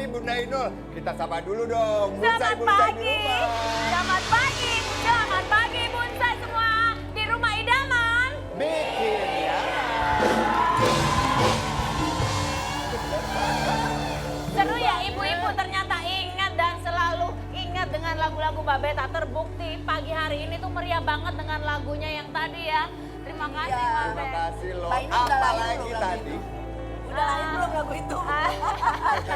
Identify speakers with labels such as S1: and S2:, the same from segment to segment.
S1: Tapi Bunda Inul, kita sapa dulu dong.
S2: Selamat
S1: Bonsai-bonsai di
S2: pagi.
S1: rumah.
S2: Selamat pagi. Selamat pagi bonsai semua di rumah idaman.
S1: Bikin ya.
S2: Seru ya ibu-ibu ternyata ingat dan selalu ingat dengan lagu-lagu Mbak Beta. Terbukti pagi hari ini tuh meriah banget dengan lagunya yang tadi ya. Terima kasih Mbak
S1: Terima
S2: Beta.
S1: kasih loh.
S3: Mbak Inul udah lahir
S1: Apalagi
S3: belum
S1: tadi.
S3: Udah lahir belum lagu itu?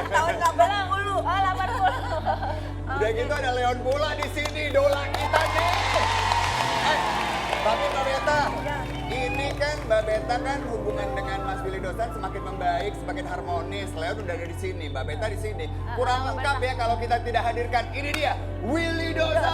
S3: Tahun
S2: Belum.
S3: 80.
S2: Oh 80.
S1: Udah gitu ada Leon pula di sini, idola kita nih. Tapi Mbak Beta, ini kan Mbak Beta kan hubungan dengan Mas Willy Dosan semakin membaik, semakin harmonis. Leon udah ada di sini, Mbak Beta di sini. Kurang lengkap ya kalau kita tidak hadirkan. Ini dia, Willy Dosan.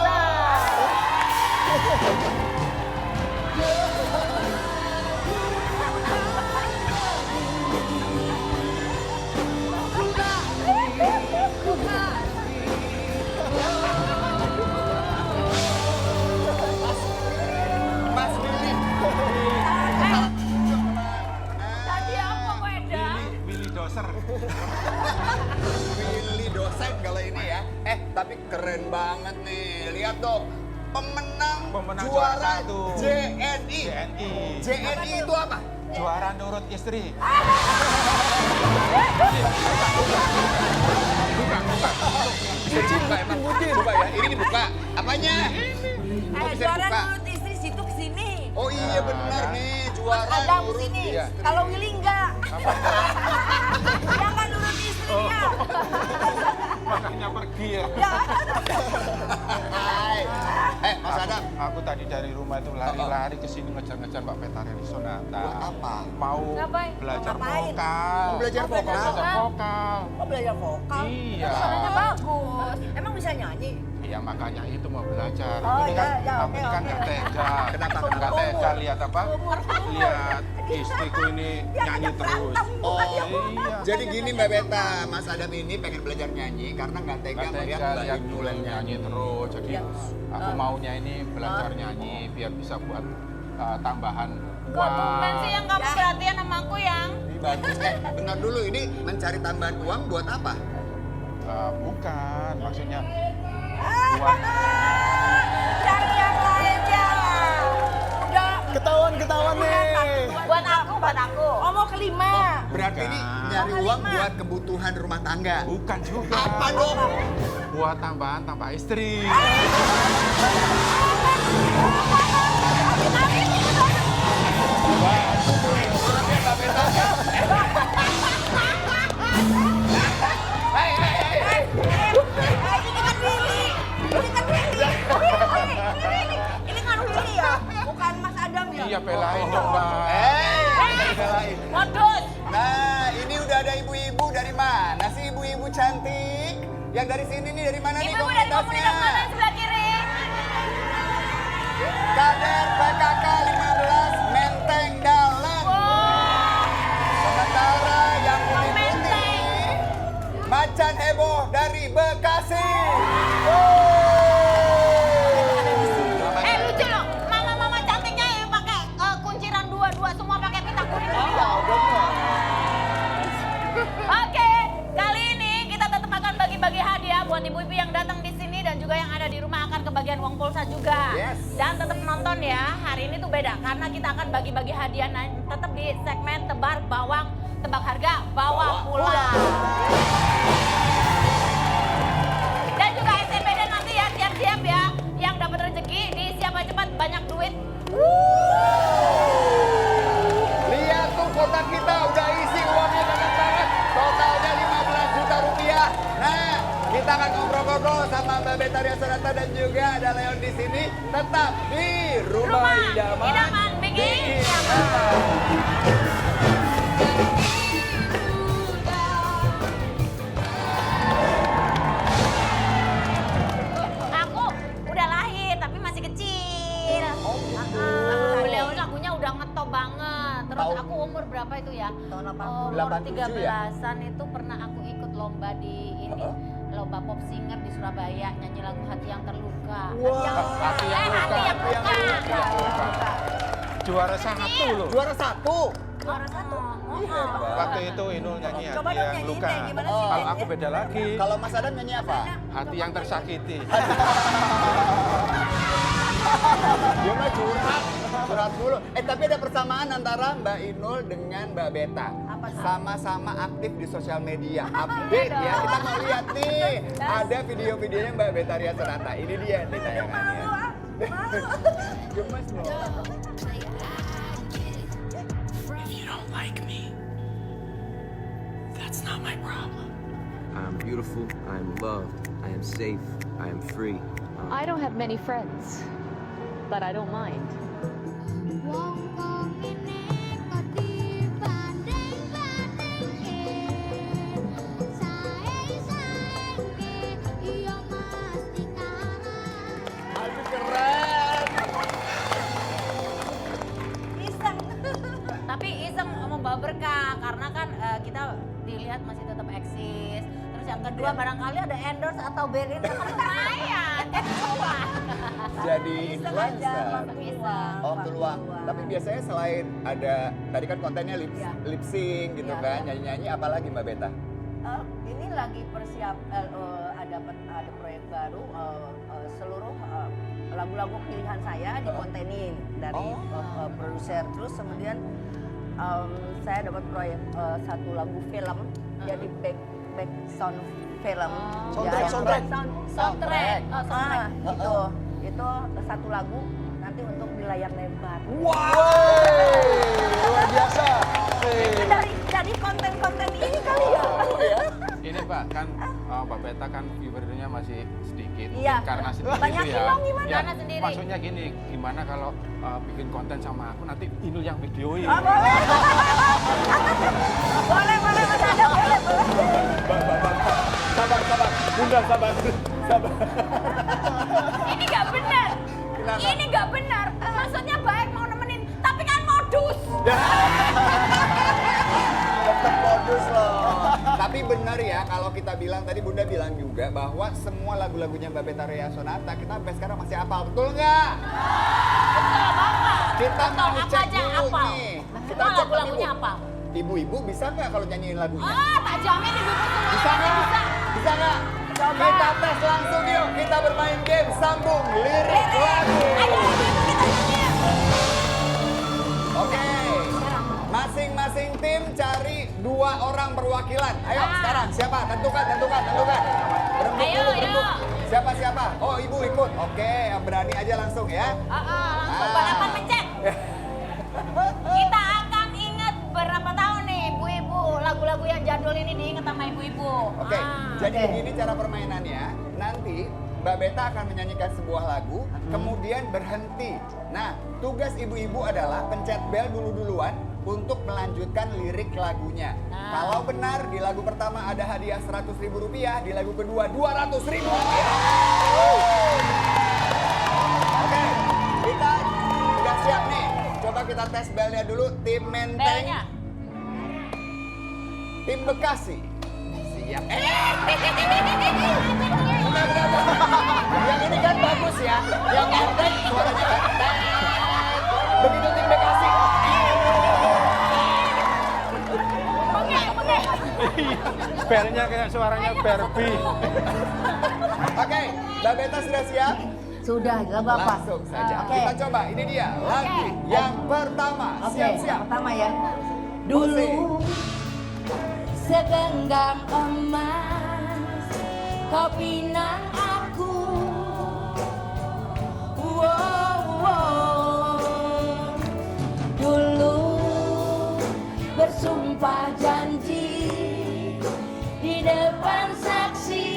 S1: Mas Willy.
S2: Tadi apa Weda?
S4: Willy Doser.
S1: Willy Dosen kalau ini ya. Tapi keren banget nih. Lihat dong. Pemenang juara
S4: juara satu.
S1: JNI.
S4: JNI.
S1: JNI itu apa?
S4: Juara nurut istri.
S1: Buka emang. Coba ya, ini dibuka. Apanya? Kok bisa
S3: Juara
S1: dibuka?
S3: nurut istri situ kesini.
S1: Oh iya benar nih,
S3: Mas
S1: juara
S3: Adam
S1: nurut
S3: kesini.
S1: istri.
S3: Kalau Willy enggak. Dia kan nurut istrinya.
S4: Makanya pergi ya.
S1: Hai. Mas Adam.
S4: Aku tadi dari rumah itu lari-lari ke sini ngejar-ngejar Mbak Petareli Sonata.
S1: Buat apa?
S4: Mau
S2: Ngapain?
S4: belajar
S3: Ngapain?
S4: vokal.
S1: Mau belajar vokal?
S4: Belajar vokal.
S3: Kok belajar vokal?
S4: Iya.
S2: Suaranya bagus.
S3: Emang bisa nyanyi?
S4: Iya makanya itu mau belajar.
S3: Oh,
S4: Ini kan
S3: iya,
S4: aku
S3: oke,
S4: ini kan
S3: oke.
S4: nggak tega.
S1: Kenapa?
S4: Nggak tega lihat apa? Lihat istriku ini nyanyi terus.
S1: Oh,
S4: iya.
S1: jadi gini Mbak Beta, Mas Adam ini pengen belajar nyanyi karena nggak tega
S4: Nggak
S1: melihat
S4: tega
S1: Mbak
S4: lihat
S1: Inul
S4: Nul
S1: yang
S4: nyanyi
S1: nyanyi.
S4: terus. Jadi
S3: Iya.
S4: aku maunya ini belajar nyanyi biar bisa buat tambahan
S2: Kok tumben
S4: uang.
S2: sih yang kamu perhatian sama aku yang?
S1: Ini bagus. Bentar dulu, ini mencari tambahan uang buat apa?
S4: Bukan, maksudnya buat
S3: Cari yang lain jangan. Udah.
S1: Ketahuan nih.
S2: Buat aku.
S3: Oh mau kelima.
S1: Berarti ini
S4: Bukan.
S1: nyari
S3: Oh,
S1: uang
S3: kelima.
S1: buat kebutuhan rumah tangga.
S4: bukan juga.
S1: Apa dong?
S4: Buat tambahan tambah istri.
S3: Ini kan Willy ya, bukan Mas Adam ya?
S4: Iya belain dong Mbak.
S1: Belain.
S2: Modus.
S1: Nah, ini udah ada ibu-ibu dari mana sih ibu-ibu cantik? Yang dari sini nih dari mana nih
S2: Ibu dari komunitas
S1: komunitasnya?
S2: mana yang sebelah kiri?
S1: Kader PKK 15 Menteng Dalam. Sementara yang putih-putih Macan Heboh dari Bekasi.
S2: Lucu loh. Mama-mama cantiknya yang pakai kunciran dua-dua semua pakai pita kuning. Oke, kali ini kita tetap akan bagi-bagi hadiah buat ibu-ibu yang datang di sini dan juga yang ada di rumah akan kebagian uang pulsa juga.
S1: Yes.
S2: Dan tetap nonton ya. Hari ini tuh beda karena kita akan bagi-bagi hadiah tetap di segmen tebar bawang, tebak harga, bawa pulang. Dan juga SCPD nanti ya siap-siap ya. Yang dapat rezeki di siapa cepat banyak duit.
S1: Lihat tuh kotak kita udah isi uangnya banyak banget. Totalnya 15 juta rupiah. Nah, kita akan ngobrol-ngobrol sama Mbak Betaria Sonata dan juga ada Leon di sini. Tetap di Rumah Idaman.
S2: Idaman bikin nyaman. Aku udah lahir tapi masih kecil. Beliau lagunya udah ngetop banget. Terus
S1: Tahun-
S2: aku umur berapa itu ya?
S3: Tahun 80.
S2: Umur
S1: 87 ya?
S2: 13-an itu pernah aku ikut lomba di ini. Lomba pop singer di Surabaya nyanyi lagu Hati Yang Terluka.
S4: Hati yang luka.
S2: Hati yang luka.
S4: Juara satu loh.
S1: Juara satu.
S2: Juara satu.
S1: Hebat.
S4: Waktu itu Inul nyanyi
S3: Coba
S4: hati
S3: dong
S4: yang
S3: nyanyiin
S4: luka.
S3: kayak gimana sih
S1: Oh.
S4: Kalau aku
S3: nyanyinya?
S4: beda lagi.
S1: Kalau Mas Adam nyanyi apa?
S4: Hati yang tersakiti.
S1: Dia mah curhat dulu. Tapi ada persamaan antara Mbak Inul dengan Mbak Beta.
S3: Apa sih?
S1: Sama-sama aktif di sosial media. Update ya, kita mau lihat nih. Ada video-videonya Mbak Betaria Sonata. Ini dia nih tayangannya. Gemes loh.
S5: If you don't like me, that's not my problem.
S6: I'm beautiful, I'm loved, I am safe, I am free.
S7: I don't have many friends, but I don't mind.
S8: Wong kok ngene kok dibanding-bandingke. Sae-saengke iya mesti kalah.
S1: Aduh keren.
S3: Iseng.
S2: Tapi iseng membawa berkah karena kan kita dilihat masih tetap eksis. Terus yang kedua barangkali ada endorse atau berin kan lumayan. Coba.
S1: Jadi
S3: Iseng aja,
S1: influencer.
S3: masuk peluang.
S1: Oh peluang. Tapi biasanya selain ada tadi kan kontennya lip sync gitu
S3: Iya.
S1: kan, nyanyi-nyanyi apalagi Mbak Beta?
S3: Ini lagi ada proyek baru seluruh lagu-lagu pilihan saya dikontenin dari produser. Terus kemudian saya dapat proyek satu lagu film jadi back sound film.
S1: Soundtrack.
S2: Soundtrack. Oh, soundtrack.
S3: Itu satu lagu nanti untuk di layar lebar.
S1: Luar biasa.
S3: Itu dari konten-konten ini kali ya.
S4: Ini Pak, kan Mbak Beta kan viewernya masih sedikit.
S3: Iya.
S4: Karena sedikit
S3: Banyakin
S4: itu ya.
S3: dong gimana?
S4: Ya,
S2: Karena sendiri.
S4: maksudnya gini, gimana kalau bikin konten sama aku nanti Inul yang videoin.
S3: Boleh. boleh Mas Adam, boleh.
S1: Sabar. Bunda sabar.
S2: Ini nggak benar.
S1: Kenapa?
S2: Ini nggak benar. Maksudnya baik mau nemenin, tapi kan modus.
S1: Tetap modus loh. Tapi benar ya kalau kita bilang tadi Bunda bilang juga bahwa semua lagu-lagunya Mbak Betaria Sonata kita sampai sekarang masih hafal, betul nggak?
S2: Betul banget.
S1: Kita
S2: Betul,
S1: mau
S2: apa
S1: cek
S2: aja
S1: dulu
S2: hafal.
S1: nih. Kita
S2: Semua
S1: cek
S2: lagu-lagunya
S1: dulu.
S2: apa?
S1: Ibu-ibu bisa nggak kalau nyanyiin lagunya?
S2: Tak jamin ibu-ibu semua
S1: Bisa nggak?
S2: bisa.
S1: Bisa nggak? Kita tes langsung yuk. Kita bermain game sambung lirik lagu.
S2: Ayo ibu-ibu kita nyanyi.
S1: Oke. Masing-masing tim cari 2 orang perwakilan. Ayo sekarang siapa? Tentukan. Berembuk
S2: Ayo,
S1: dulu, berembuk.
S2: ayo.
S1: Siapa? Oh ibu ikut. Oke, yang berani aja langsung ya.
S2: Langsung balapan mencet. Kita akan ingat berapa tahun nih ibu-ibu. Lagu-lagu yang jadul ini diingat sama ibu-ibu.
S1: Oke, jadi begini cara permainannya. Nanti Mbak Beta akan menyanyikan sebuah lagu, kemudian berhenti. Nah, tugas ibu-ibu adalah pencet bel duluan untuk melanjutkan lirik lagunya. Kalau benar di lagu pertama ada hadiah Rp100.000, di lagu kedua Rp200.000. Oke, kita udah siap nih. Coba kita tes belnya dulu. Tim Menteng,
S2: Belnya.
S1: tim Bekasi. Siap. Yang ini kan bagus ya. Yang Menteng suaranya kan. Begitu tim Bekasi.
S4: Belnya kayak suaranya Barbie.
S1: Oke, Mbak Beta sudah siap?
S3: Sudah, lagu apa?
S1: Langsung saja.
S3: Oke.
S1: Kita coba, ini dia lagu yang pertama.
S3: Oke,
S1: Siap-siap.
S3: yang pertama ya. Dulu segenggam emas kau pinang aku. Dulu bersumpah janji di depan saksi.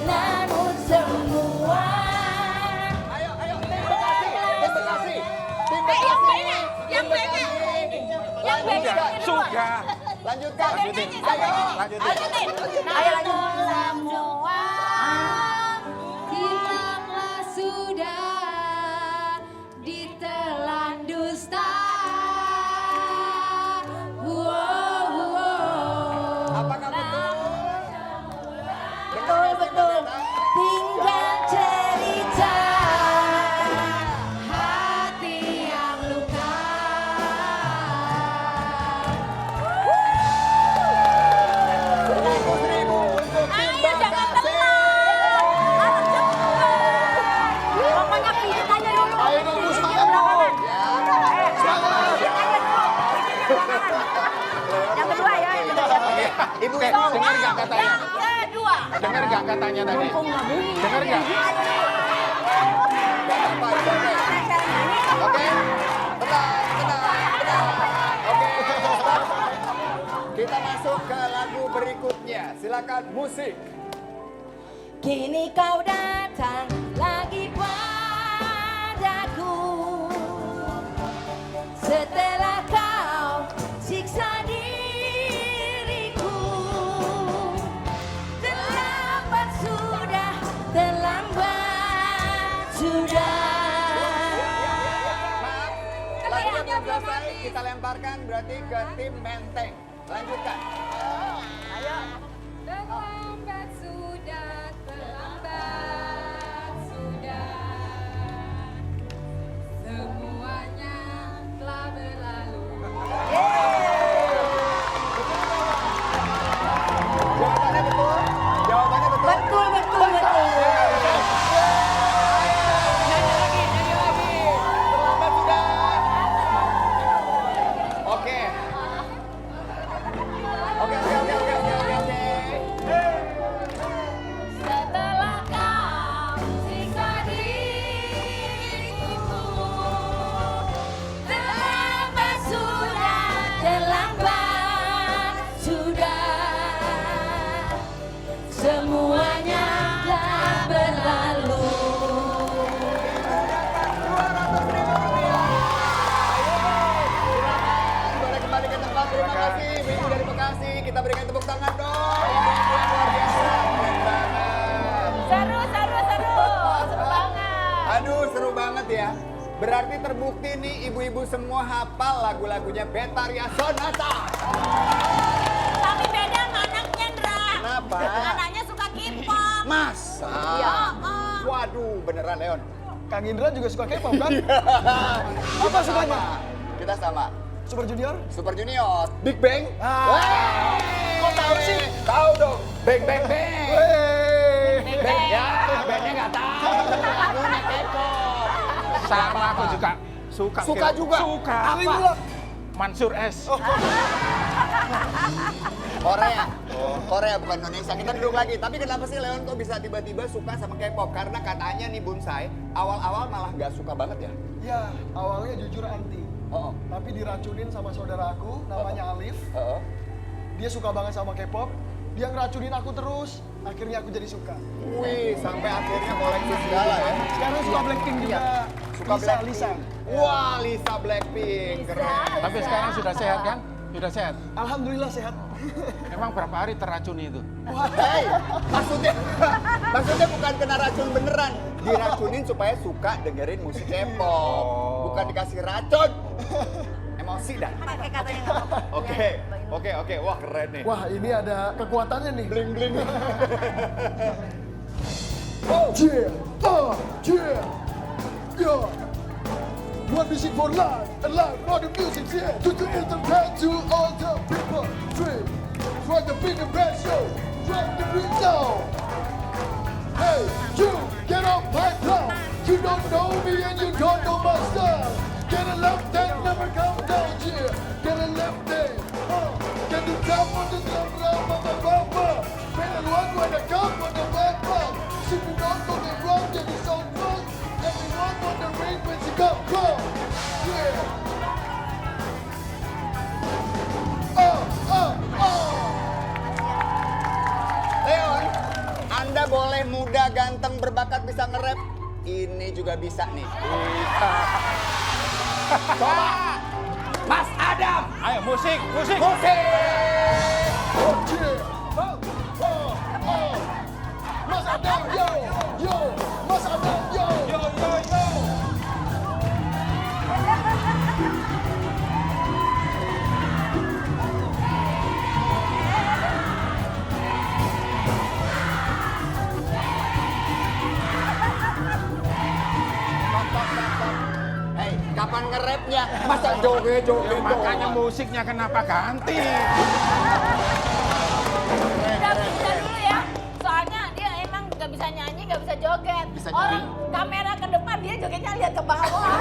S3: Namun semua
S1: Ayo, tim Bekasi, tim Bekasi. Tim Bekasi.
S2: yang
S1: Tim
S2: Bekasi.
S1: Bekasi.
S2: Yang Bekasi.
S1: Lanjutkan.
S4: Sudah.
S1: Lanjutkan.
S4: Lanjutin.
S1: Ayo.
S4: Lanjutin.
S3: Ayo lanjut.
S2: Semua
S8: Hilanglah sudah ditelan dusta.
S1: Apakah betul?
S3: Betul, betul. Tinggal cerita
S8: Hati yang
S4: Dengar nggak katanya?
S2: Yang kedua.
S4: Dengar nggak katanya tadi? Dengar nggak?
S1: Gak apa-apa, it's okay. Oke, tenang. Oke, stop. Kita masuk ke lagu berikutnya. Silakan musik.
S3: Kini kau datang lagi padaku, setelah kau siksa diriku. Terlambat sudah, terlambat sudah.
S1: Maaf, lagunya belum selesai. Kita lemparkan berarti ke tim Menteng. Lanjutkan.
S8: Terlambat sudah, terlambat sudah. Semuanya telah berlalu.
S1: Jawabannya betul? Jawabannya betul?
S3: Betul, betul, betul.
S1: Terlambat sudah. Oke. Oke.
S8: Setelah kau siksa diriku,
S3: Terlambat sudah, terlambat sudah. Semuanya telah berlalu.
S1: Boleh kembali ke tempat. Terima kasih Ibu dari Bekasi. Kita berikan tepuk tangan dong. Ibu yang luar biasa. Keren banget.
S2: Seru banget.
S1: Aduh, seru banget ya. Berarti terbukti nih ibu-ibu semua hafal lagu-lagunya Betharia Sonata.
S2: Tapi beda sama anaknya, Ndra.
S1: Kenapa?
S2: Anaknya suka K-pop.
S1: Masa?
S2: Iya.
S1: Waduh, beneran Leon.
S9: Kang Indra juga suka K-pop kan? Apa sukanya?
S1: Kita sama.
S9: Super Junior?
S1: Super Junior, Big Bang.
S9: Kok tahu sih?
S1: Tahu dong. Bang. Bang ya, bandnya nggak tahu. Lagunya K-pop.
S4: Sama aku juga suka.
S1: Suka
S4: K-pop.
S1: juga?
S4: Suka.
S1: Apa?
S4: Mansur S.
S1: Korea bukan Indonesia. Kita duduk lagi. Tapi kenapa sih Leon kok bisa tiba-tiba suka sama K-pop? Karena katanya nih Bonsai, awal-awal malah nggak suka banget ya.
S9: Ya, awalnya jujur anti.
S1: Oh.
S9: Tapi diracunin sama saudara aku, namanya Alif. Dia suka banget sama K-pop. Dia ngeracunin aku terus. Akhirnya aku jadi suka.
S1: Wih, sampai akhirnya koleksi segala ya.
S9: Sekarang suka Blackpink juga.
S1: Suka Blackpink.
S9: Lisa.
S1: Wah, Lisa Blackpink. Keren.
S4: Tapi sekarang sudah sehat kan? Sudah sehat.
S9: Alhamdulillah sehat.
S4: Emang berapa hari terracun itu?
S1: Hei, maksudnya bukan kena racun beneran. Diracunin supaya suka dengerin musik K-pop. Bukan dikasih racun. Emosi dah.
S2: Pakai katanya nggak apa-apa.
S1: Oke. Wah, keren nih.
S9: Wah, ini ada kekuatannya nih.
S1: Bling.
S9: Yeah. One music for life, and life for the music, yeah. To the entertain to all the people. Try the big and bad show. Drop the beat down. Hey, you get up right now. You don't know me and you don't know my style. Get a left hand, never come down, yeah. Get a left hand, get the top on the drum, better one when I come on the back back. See me not on the ground, get it so fun. Everyone on the ring when she come, yeah.
S1: Leon, Anda boleh muda, ganteng, berbakat, bisa nge-rap. Ini juga bisa nih. Coba, Mas Adam.
S4: Ayo musik.
S1: Musik.
S9: Mas Adam, yo, Mas Adam, yo.
S1: Hei, kapan nge-rapnya? Masa joget.
S4: Makanya musiknya kenapa ganti?
S2: Udah dulu ya. Soalnya dia emang nggak bisa nyanyi, nggak bisa joget.
S1: Bisa
S2: Orang
S1: nyanyi.
S2: kamera ke depan dia jogetnya lihat ke bawah.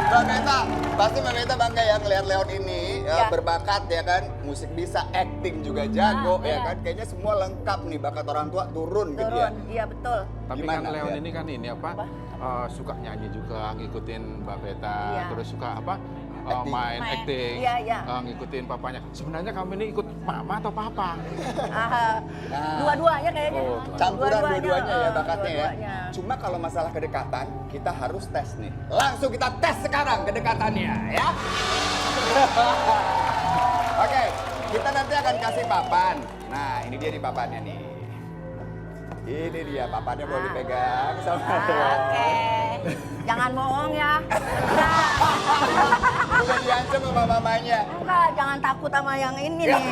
S1: Mbak Meta, pasti Mbak Meta bangga ya ngelihat Leon ini berbakat ya kan, musik bisa, acting juga jago ya kan. Kayaknya semua lengkap nih, bakat orang tua turun gitu ya.
S3: Iya betul.
S4: Tapi
S1: Gimana,
S4: kan Leon
S1: Lian?
S4: ini kan ini apa? Suka nyanyi juga, ngikutin Mbak Beta,
S3: Iya.
S4: terus suka apa?
S1: Acting.
S4: Main acting,
S3: Iya.
S4: ngikutin papanya. Sebenarnya kamu ini ikut mama atau papa?
S3: Dua-duanya kayaknya.
S4: Oh,
S1: Campuran dua-duanya ya bakatnya ya.
S3: dua-duanya.
S1: Cuma kalau masalah kedekatan, kita harus tes nih. Langsung kita tes sekarang kedekatannya ya. Oke, kita nanti akan kasih papan. Nah, ini dia nih papannya nih. Ini dia papannya boleh dipegang sama
S3: Oke. Jangan bohong ya.
S1: Udah diancam sama mamanya.
S3: Enggak, jangan takut sama yang ini nih.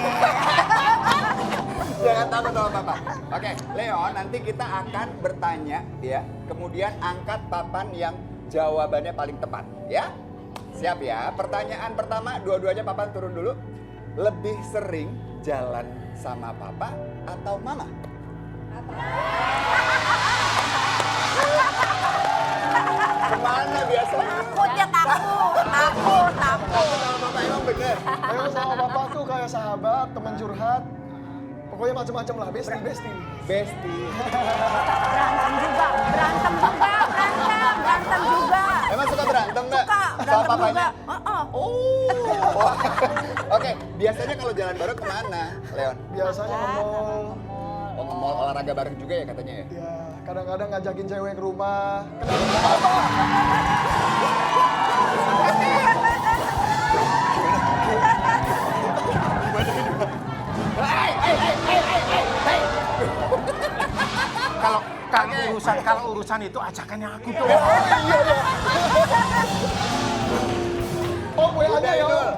S1: Jangan takut sama papa. Oke, Leon, nanti kita akan bertanya ya. Kemudian angkat papan yang jawabannya paling tepat ya. Siap ya. Pertanyaan pertama, dua-duanya papan turun dulu. Lebih sering jalan sama papa atau mama? Kemana biasanya?
S3: Takut ya takut.
S1: Takut sama papa, emang bener?
S9: Ayo sama bapak tuh kayak sahabat, teman curhat. Pokoknya macam-macam lah, bestie.
S1: Bestie.
S3: Berantem juga.
S1: Emang suka berantem nggak?
S3: Suka,
S1: Sama
S3: berantem
S1: papanya?
S3: juga.
S1: Oh. Oke, biasanya kalau jalan bareng kemana, Leon?
S9: Biasanya ngomong.
S1: Oh, ke mall olahraga bareng juga ya katanya ya?
S9: Ya, kadang-kadang ngajakin cewek ke rumah. Kenapa?
S4: Kalau urusan itu ajakannya aku tuh.
S9: Oh, boleh aja ya.
S1: Idul.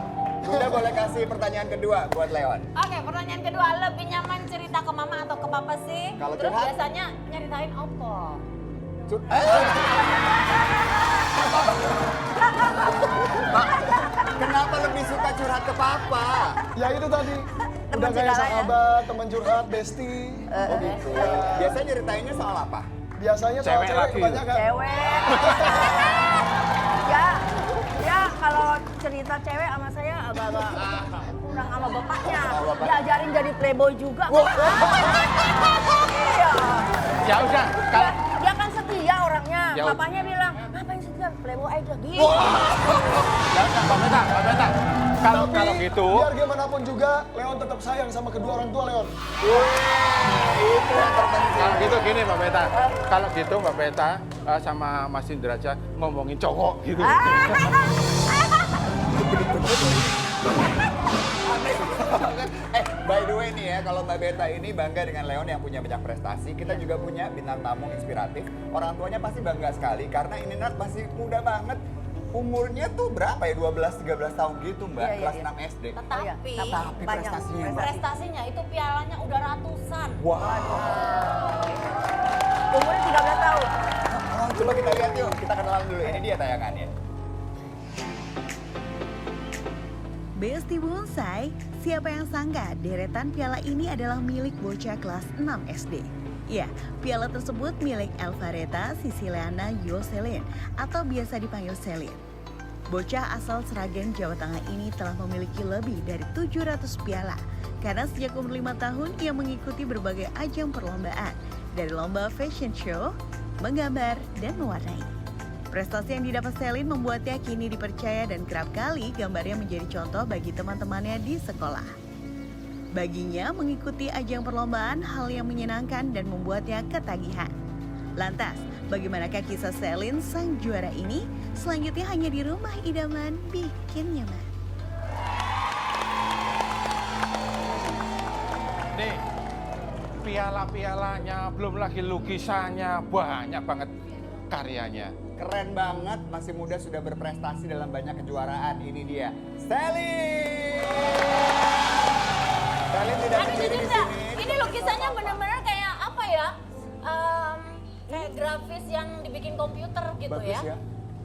S1: Udah boleh kasih pertanyaan kedua buat Leon.
S2: Oke, pertanyaan kedua, lebih nyaman cerita ke mama atau ke papa sih?
S1: Kalau
S2: Terus
S1: curhat?
S2: biasanya nyeritain apa?
S1: Kenapa lebih suka curhat ke papa?
S9: Ya itu tadi.
S3: Teman
S9: Udah kayak
S3: segalanya.
S9: sahabat, teman curhat, bestie.
S1: Oh gitu. Biasanya nyeritainnya soal apa?
S9: Biasanya soal
S4: Cewek
S9: cewek
S4: lagi.
S9: kebanyakan.
S3: Cewek. ya kalau cerita cewek sama saya agak-agak kurang sama bapaknya. Diajarin jadi playboy juga. Iya.
S4: Ya udah, kalau
S3: Dia kan setia orangnya.
S4: Ya.
S3: Papanya bilang, ngapain setia? Playboy aja gitu.
S4: ya udah, Mbak Beta. Kalau
S9: Tapi,
S4: gitu,
S9: biar gimana pun juga, Leon tetap sayang sama kedua orang tua Leon.
S1: Itu yang terpenting.
S4: kalau gitu gini Mbak Beta. Kalau gitu Mbak Beta sama Mas Indra aja ngomongin cowok gitu.
S1: By the way nih ya, kalau Mbak Beta ini bangga dengan Leon yang punya banyak prestasi, kita juga punya bintang tamu inspiratif. Orang tuanya pasti bangga sekali karena ini Nat masih muda banget. Umurnya tuh berapa ya? 12-13 tahun gitu Mbak,
S3: Iya,
S1: kelas
S3: iya.
S1: 6 SD.
S2: Tetapi
S1: Tapi prestasinya Mbak.
S2: prestasinya itu pialanya udah ratusan.
S1: Wow.
S3: Umurnya 13 tahun.
S1: Coba kita lihat yuk, kita kenalan dulu. Ini dia tayangannya.
S10: Besti Bonsai, siapa yang sangka deretan piala ini adalah milik bocah kelas 6 SD. Ya, piala tersebut milik Elvareta Siciliana Yoselin atau biasa dipanggil Selin. Bocah asal Sragen, Jawa Tengah ini telah memiliki lebih dari 700 piala karena sejak umur 5 tahun ia mengikuti berbagai ajang perlombaan dari lomba fashion show, menggambar, dan mewarnai. Prestasi yang didapat Selin membuatnya kini dipercaya dan kerap kali gambarnya menjadi contoh bagi teman-temannya di sekolah. Baginya, mengikuti ajang perlombaan hal yang menyenangkan dan membuatnya ketagihan. Lantas, bagaimanakah kisah Selin sang juara ini? Selanjutnya hanya di Rumah Idaman Bikin Nyaman.
S4: Nih, piala-pialanya, belum lagi lukisannya, banyak banget karyanya.
S1: Keren banget, masih muda sudah berprestasi dalam banyak kejuaraan. Ini dia, Selin. Selin tidak
S2: Aduh
S1: sendiri
S2: jujur
S1: di
S2: dah,
S1: sini.
S2: ini lukisannya bener-bener kayak apa ya? Kayak grafis yang dibikin komputer gitu.
S1: Bagus ya.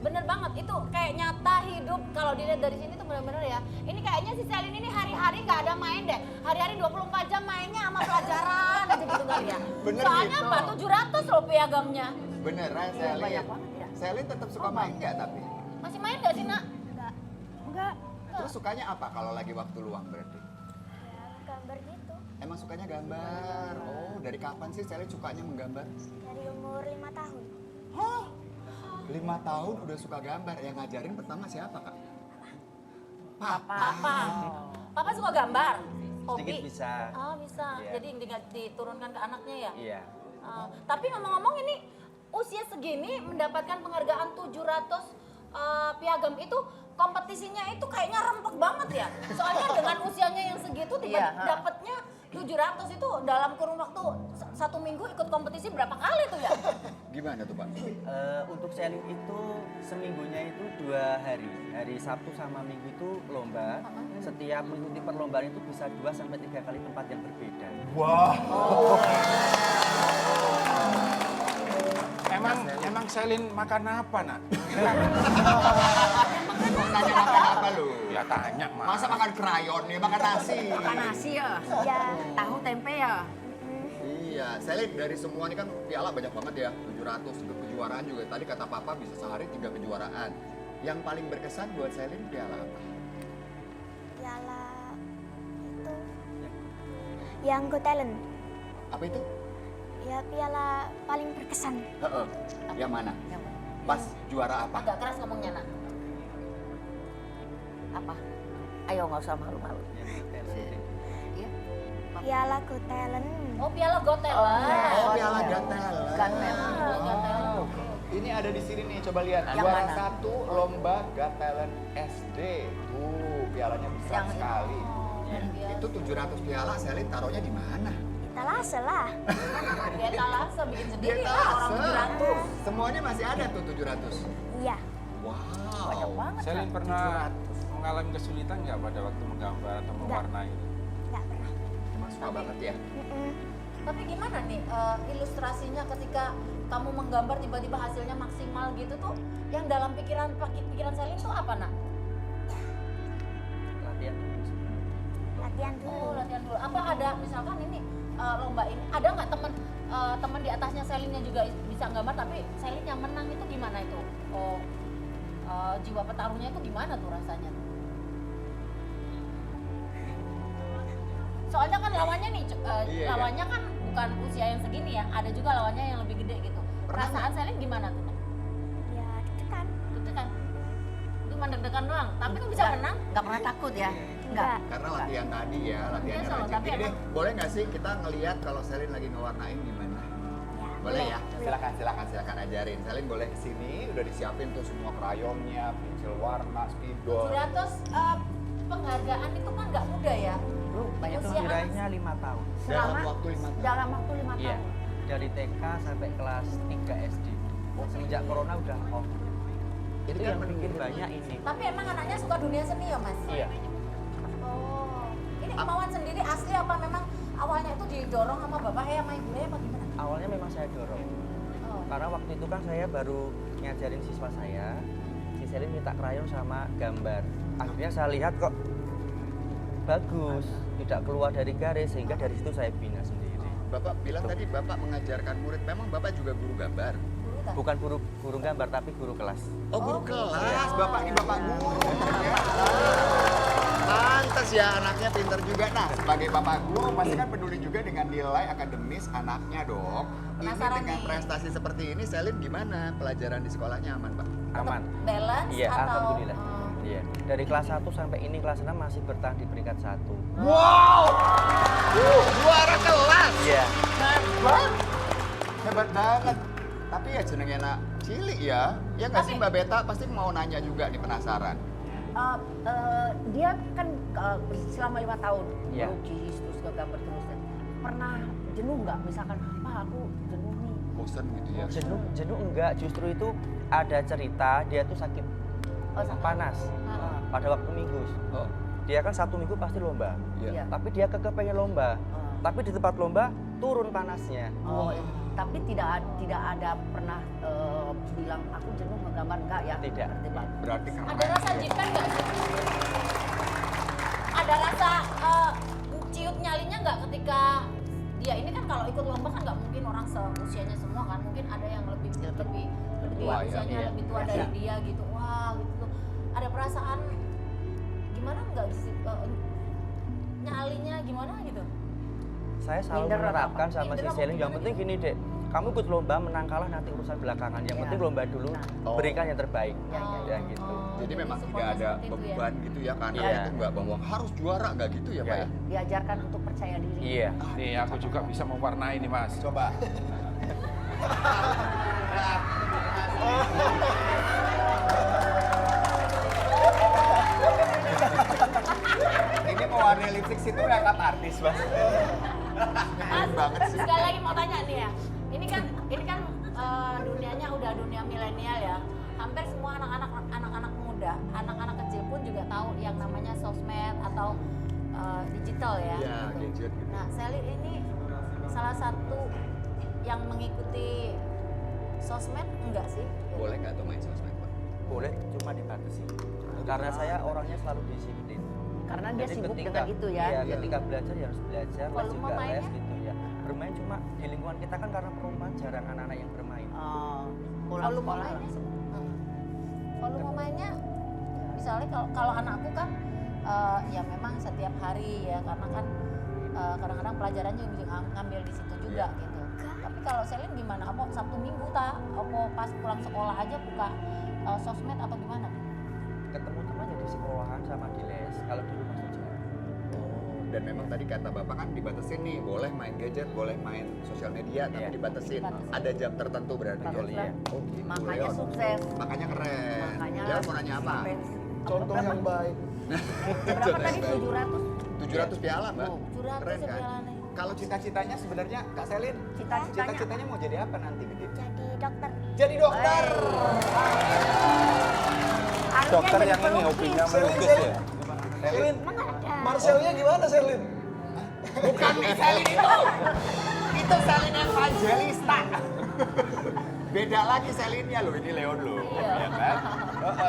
S2: Bener banget, itu kayak nyata hidup. Kalau dilihat dari sini tuh bener-bener ya. Ini kayaknya si Selin ini hari-hari nggak ada main deh. Hari-hari 24 jam mainnya sama pelajaran aja gitu kali ya.
S1: Bener
S2: Soalnya
S1: gitu.
S2: apa? 700 loh piagamnya.
S1: Beneran Selin.
S3: Banyak banget ya.
S1: Selin tetap suka main nggak tapi?
S2: Masih main nggak sih, Nak?
S3: Enggak.
S1: Terus sukanya apa kalau lagi waktu luang berarti?
S11: Ya, gambar gitu.
S1: Emang sukanya gambar? Oh, dari kapan sih Selin sukanya menggambar?
S11: Dari umur 5 tahun.
S1: Hah? 5 tahun udah suka gambar. Yang ngajarin pertama siapa, Kak? Papa.
S2: Papa suka gambar?
S6: Sedikit
S2: Hobi?
S6: bisa.
S2: Oh bisa,
S6: Iya.
S2: jadi diturunkan ke anaknya ya?
S6: Iya.
S2: Tapi ngomong-ngomong ini usia segini mendapatkan penghargaan 700 piagam itu kompetisinya itu kayaknya rempek banget ya. Soalnya dengan usianya yang segitu tiba-tiba dapatnya 700 itu dalam kurun waktu 1 minggu ikut kompetisi berapa kali tuh ya?
S1: Gimana tuh, Pak?
S6: Untuk Selin itu seminggunya itu 2 hari. Hari Sabtu sama Minggu itu lomba. Setiap mengikuti perlombaan itu bisa 2 sampai 3 kali tempat yang berbeda.
S1: Wow.
S4: Emang Selin makan apa, Nak?
S1: Tanya makan apa lu?
S4: Ya tanya, Mak.
S1: Masa makan krayon nih, makan nasi?
S3: Makan nasi ya?
S11: Ya,
S3: Tahu tempe ya?
S1: Iya, Selin dari semua ini kan piala banyak banget ya, 700 juga kejuaraan juga. Tadi kata Papa bisa sehari 3 kejuaraan. Yang paling berkesan buat Selin piala apa?
S11: piala itu yang Got Talent.
S1: Apa itu?
S11: Ya, piala paling berkesan.
S1: Heeh. Yang mana? Pas juara apa?
S2: Agak keras ngomongnya nak. Apa? Ayo nggak usah malu-malu. Iya.
S11: Piala Got Talent.
S2: Oh piala Got Talent.
S1: Oh, piala Got Talent.
S2: Got Talent.
S1: Ini ada di sini nih, coba lihat.
S2: Yang
S1: Juara
S2: mana?
S1: 1 lomba Got Talent SD. Pialanya besar sekali. Itu 700 piala, Selin taruhnya di mana?
S11: Etalase lah.
S2: Dia talase bikin
S1: Di
S2: sendiri lah orang
S1: etalase.
S2: 700.
S1: Semuanya masih ada tuh 700.
S11: Iya.
S1: Wow.
S2: Banyak banget.
S4: Selin
S2: Nak.
S4: pernah mengalami kesulitan nggak pada waktu menggambar atau mewarnai?
S11: Nggak pernah.
S1: Emang suka banget ya.
S2: Tapi gimana nih ilustrasinya ketika kamu menggambar tiba-tiba hasilnya maksimal gitu tuh yang dalam pikiran Selin tuh apa nak?
S6: Latihan.
S11: Latihan dulu.
S2: Oh latihan dulu. Apa ada misalkan ini lomba ini ada nggak teman di atasnya Selinnya juga bisa gambar tapi Selin yang menang itu gimana itu? Jiwa petarungnya itu gimana tuh rasanya? Soalnya kan lawannya nih,
S1: Iya,
S2: lawannya kan bukan usia yang segini ya, ada juga lawannya yang lebih gede gitu. Perasaan Selin gimana tuh?
S11: Ya, deg-degan.
S2: Deg-degan. Cuma deg-degan doang, tapi kok bisa menang?
S3: Nggak pernah takut ya?
S11: Enggak.
S1: Karena latihan tadi ya, latihannya
S2: Biasa loh,
S1: rajin.
S2: tapi
S1: Gini deh,
S2: emang-
S1: boleh nggak sih kita ngelihat kalau Selin lagi ngewarnain gimana? Boleh ya? Silakan ajarin. Selin boleh kesini, udah disiapin tuh semua krayonnya, pensil warna, spidol.
S2: 700 penghargaan itu kan nggak mudah ya.
S6: Banyak tuh
S2: Usia
S6: diraihnya 5 tahun.
S1: Dalam waktu 5 tahun.
S3: Dalam waktu 5
S6: Iya.
S3: tahun.
S6: Dari TK sampai kelas 3 SD. Semenjak corona udah off. Itu
S1: kan
S6: yang bikin banyak ini.
S2: Tapi emang anaknya suka dunia seni ya mas?
S6: Iya.
S2: Oh, ini kemauan sendiri asli apa memang awalnya itu didorong sama bapak sama ibu apa gimana?
S6: Awalnya memang saya dorong.
S2: Oh.
S6: Karena waktu itu kan saya baru ngajarin siswa saya. Si Selin minta krayon sama gambar. Akhirnya saya lihat kok bagus, tidak keluar dari garis sehingga dari situ saya bina sendiri.
S1: Bapak bilang tadi Bapak mengajarkan murid, memang Bapak juga guru gambar?
S6: Bukan guru gambar tapi guru kelas.
S1: Oh, guru kelas. Bapak ini Bapak guru. Pantes ya anaknya pinter juga. Nah, sebagai Bapak guru pasti kan peduli juga dengan nilai akademis anaknya dong.
S2: Penasaran
S1: Ini dengan
S2: nih.
S1: prestasi seperti ini, Selin gimana pelajaran di sekolahnya aman, Pak?
S6: Aman.
S2: Balance
S6: Iya,
S2: atau?
S6: alhamdulillah. Iya. Dari kelas 1 sampai ini kelas 6 masih bertahan di peringkat 1.
S1: Wow! Juara kelas!
S6: Iya.
S1: Hebat! Hebat banget. Tapi ya jenengnya anak cilik ya. Ya nggak sih Mbak Beta pasti mau nanya juga nih penasaran.
S3: Dia kan selama 5 tahun
S6: Iya.
S3: melukis terus gambar terus. Pernah jenuh nggak? Misalkan, Pak aku jenuh nih.
S1: Bosan gitu ya.
S6: Jenuh enggak, justru itu ada cerita dia tuh sakit panas pada waktu minggu.
S1: Oh,
S6: Dia kan 1 minggu pasti lomba.
S1: iya.
S6: Tapi dia pengen lomba. Tapi di tempat lomba turun panasnya.
S3: Tapi tidak ada pernah bilang aku jenuh ngegambar enggak ya?
S6: Tidak.
S1: Berarti keren.
S2: Ada rasa jipen nggak sih? Ada rasa ciut nyalinya nggak ketika dia ini kan kalau ikut lomba kan nggak mungkin orang seusianya semua kan, mungkin ada yang lebih
S1: tua ya,
S2: usianya
S6: iya.
S2: lebih tua dari dia gitu. Wah gitu tuh. Ada perasaan gimana nggak sih nyalinya gimana gitu?
S6: Saya selalu
S3: Minder
S6: menerapkan
S2: apa?
S6: sama
S2: Minder
S6: si
S2: apa
S6: Selin, yang
S2: gimana
S6: penting gini dek, kamu ikut lomba menang kalah nanti urusan belakangan, yang
S3: Ya.
S6: penting lomba dulu,
S1: Oh.
S6: berikan yang terbaik,
S3: Ya.
S6: gitu.
S1: Jadi memang tidak
S2: supportnya
S1: ada
S2: seperti itu ya.
S1: beban gitu ya, karena
S6: Iya.
S1: itu nggak bahwa harus juara, nggak gitu ya Pak
S4: Ya.
S1: ya?
S3: Diajarkan untuk percaya diri.
S6: Iya.
S4: Nih aku juga bisa mewarnai nih Mas.
S1: Coba. Ini mewarnai lipstick situ ngangkat artis, Mas.
S2: Mas,
S1: banget sih.
S2: sekali lagi mau tanya nih ya. Ini kan dunianya udah dunia milenial ya. Hampir semua anak-anak muda, anak-anak kecil pun juga tahu yang namanya sosmed atau digital ya.
S1: Iya,
S2: gitu.
S1: gadget gitu.
S2: Nah, Selin ini salah satu yang mengikuti sosmed enggak sih?
S1: Boleh nggak tuh main sosmed, Pak?
S6: Boleh, cuma dibatasi. Karena saya orangnya selalu disiplin.
S3: Karena dia
S6: Jadi
S3: sibuk
S6: ketika-
S3: dengan itu ya.
S6: Iya, ketika belajar ya harus belajar, les
S2: Volume
S6: juga les
S2: mainnya?
S6: gitu ya. Bermain cuma di lingkungan kita kan karena perumahan jarang anak-anak yang bermain.
S3: Oh, pulang
S2: Volume
S3: sekolah
S2: mainnya
S3: langsung.
S2: volume mainnya misalnya kalau anakku kan ya memang setiap hari ya karena kan kadang-kadang pelajarannya juga ngambil di situ juga gitu. Tapi kalau Selin gimana? Apa Sabtu Minggu apa pas pulang sekolah aja buka sosmed atau gimana?
S6: Ketemu teman ya di sekolahan sama di les. Kalau di rumah saja.
S1: Dan memang tadi kata Bapak kan dibatasin nih, boleh main gadget, boleh main sosial media, tapi
S6: Iya.
S1: dibatasin.
S2: Dibatasi.
S1: Ada jam tertentu berarti.
S3: Betul,
S1: ya?
S3: iya.
S1: Oh gitu.
S3: Makanya
S1: Leon.
S3: sukses.
S1: Makanya keren.
S3: Makanya
S1: Leon mau nanya apa?
S3: sampai
S9: Contoh yang baik.
S3: berapa tadi 700?
S1: 700 piala, Mbak.
S2: 700
S1: Keren kan?
S2: piala nih.
S1: Kalau cita-citanya sebenarnya Kak Selin,
S3: Cita-citanya
S1: cita-citanya mau jadi apa nanti gede?
S11: Jadi dokter.
S1: Jadi dokter.
S3: Harusnya
S4: Dokter
S3: jadi
S4: yang ini
S3: pelukis.
S4: hobinya melukis ya.
S9: Selin,
S11: Emang ada.
S9: Marcelnya gimana Selin?
S1: Bukan Selin itu. Itu Selin Evangelista. Beda lagi Selinnya loh, ini Leon loh. Ya kan?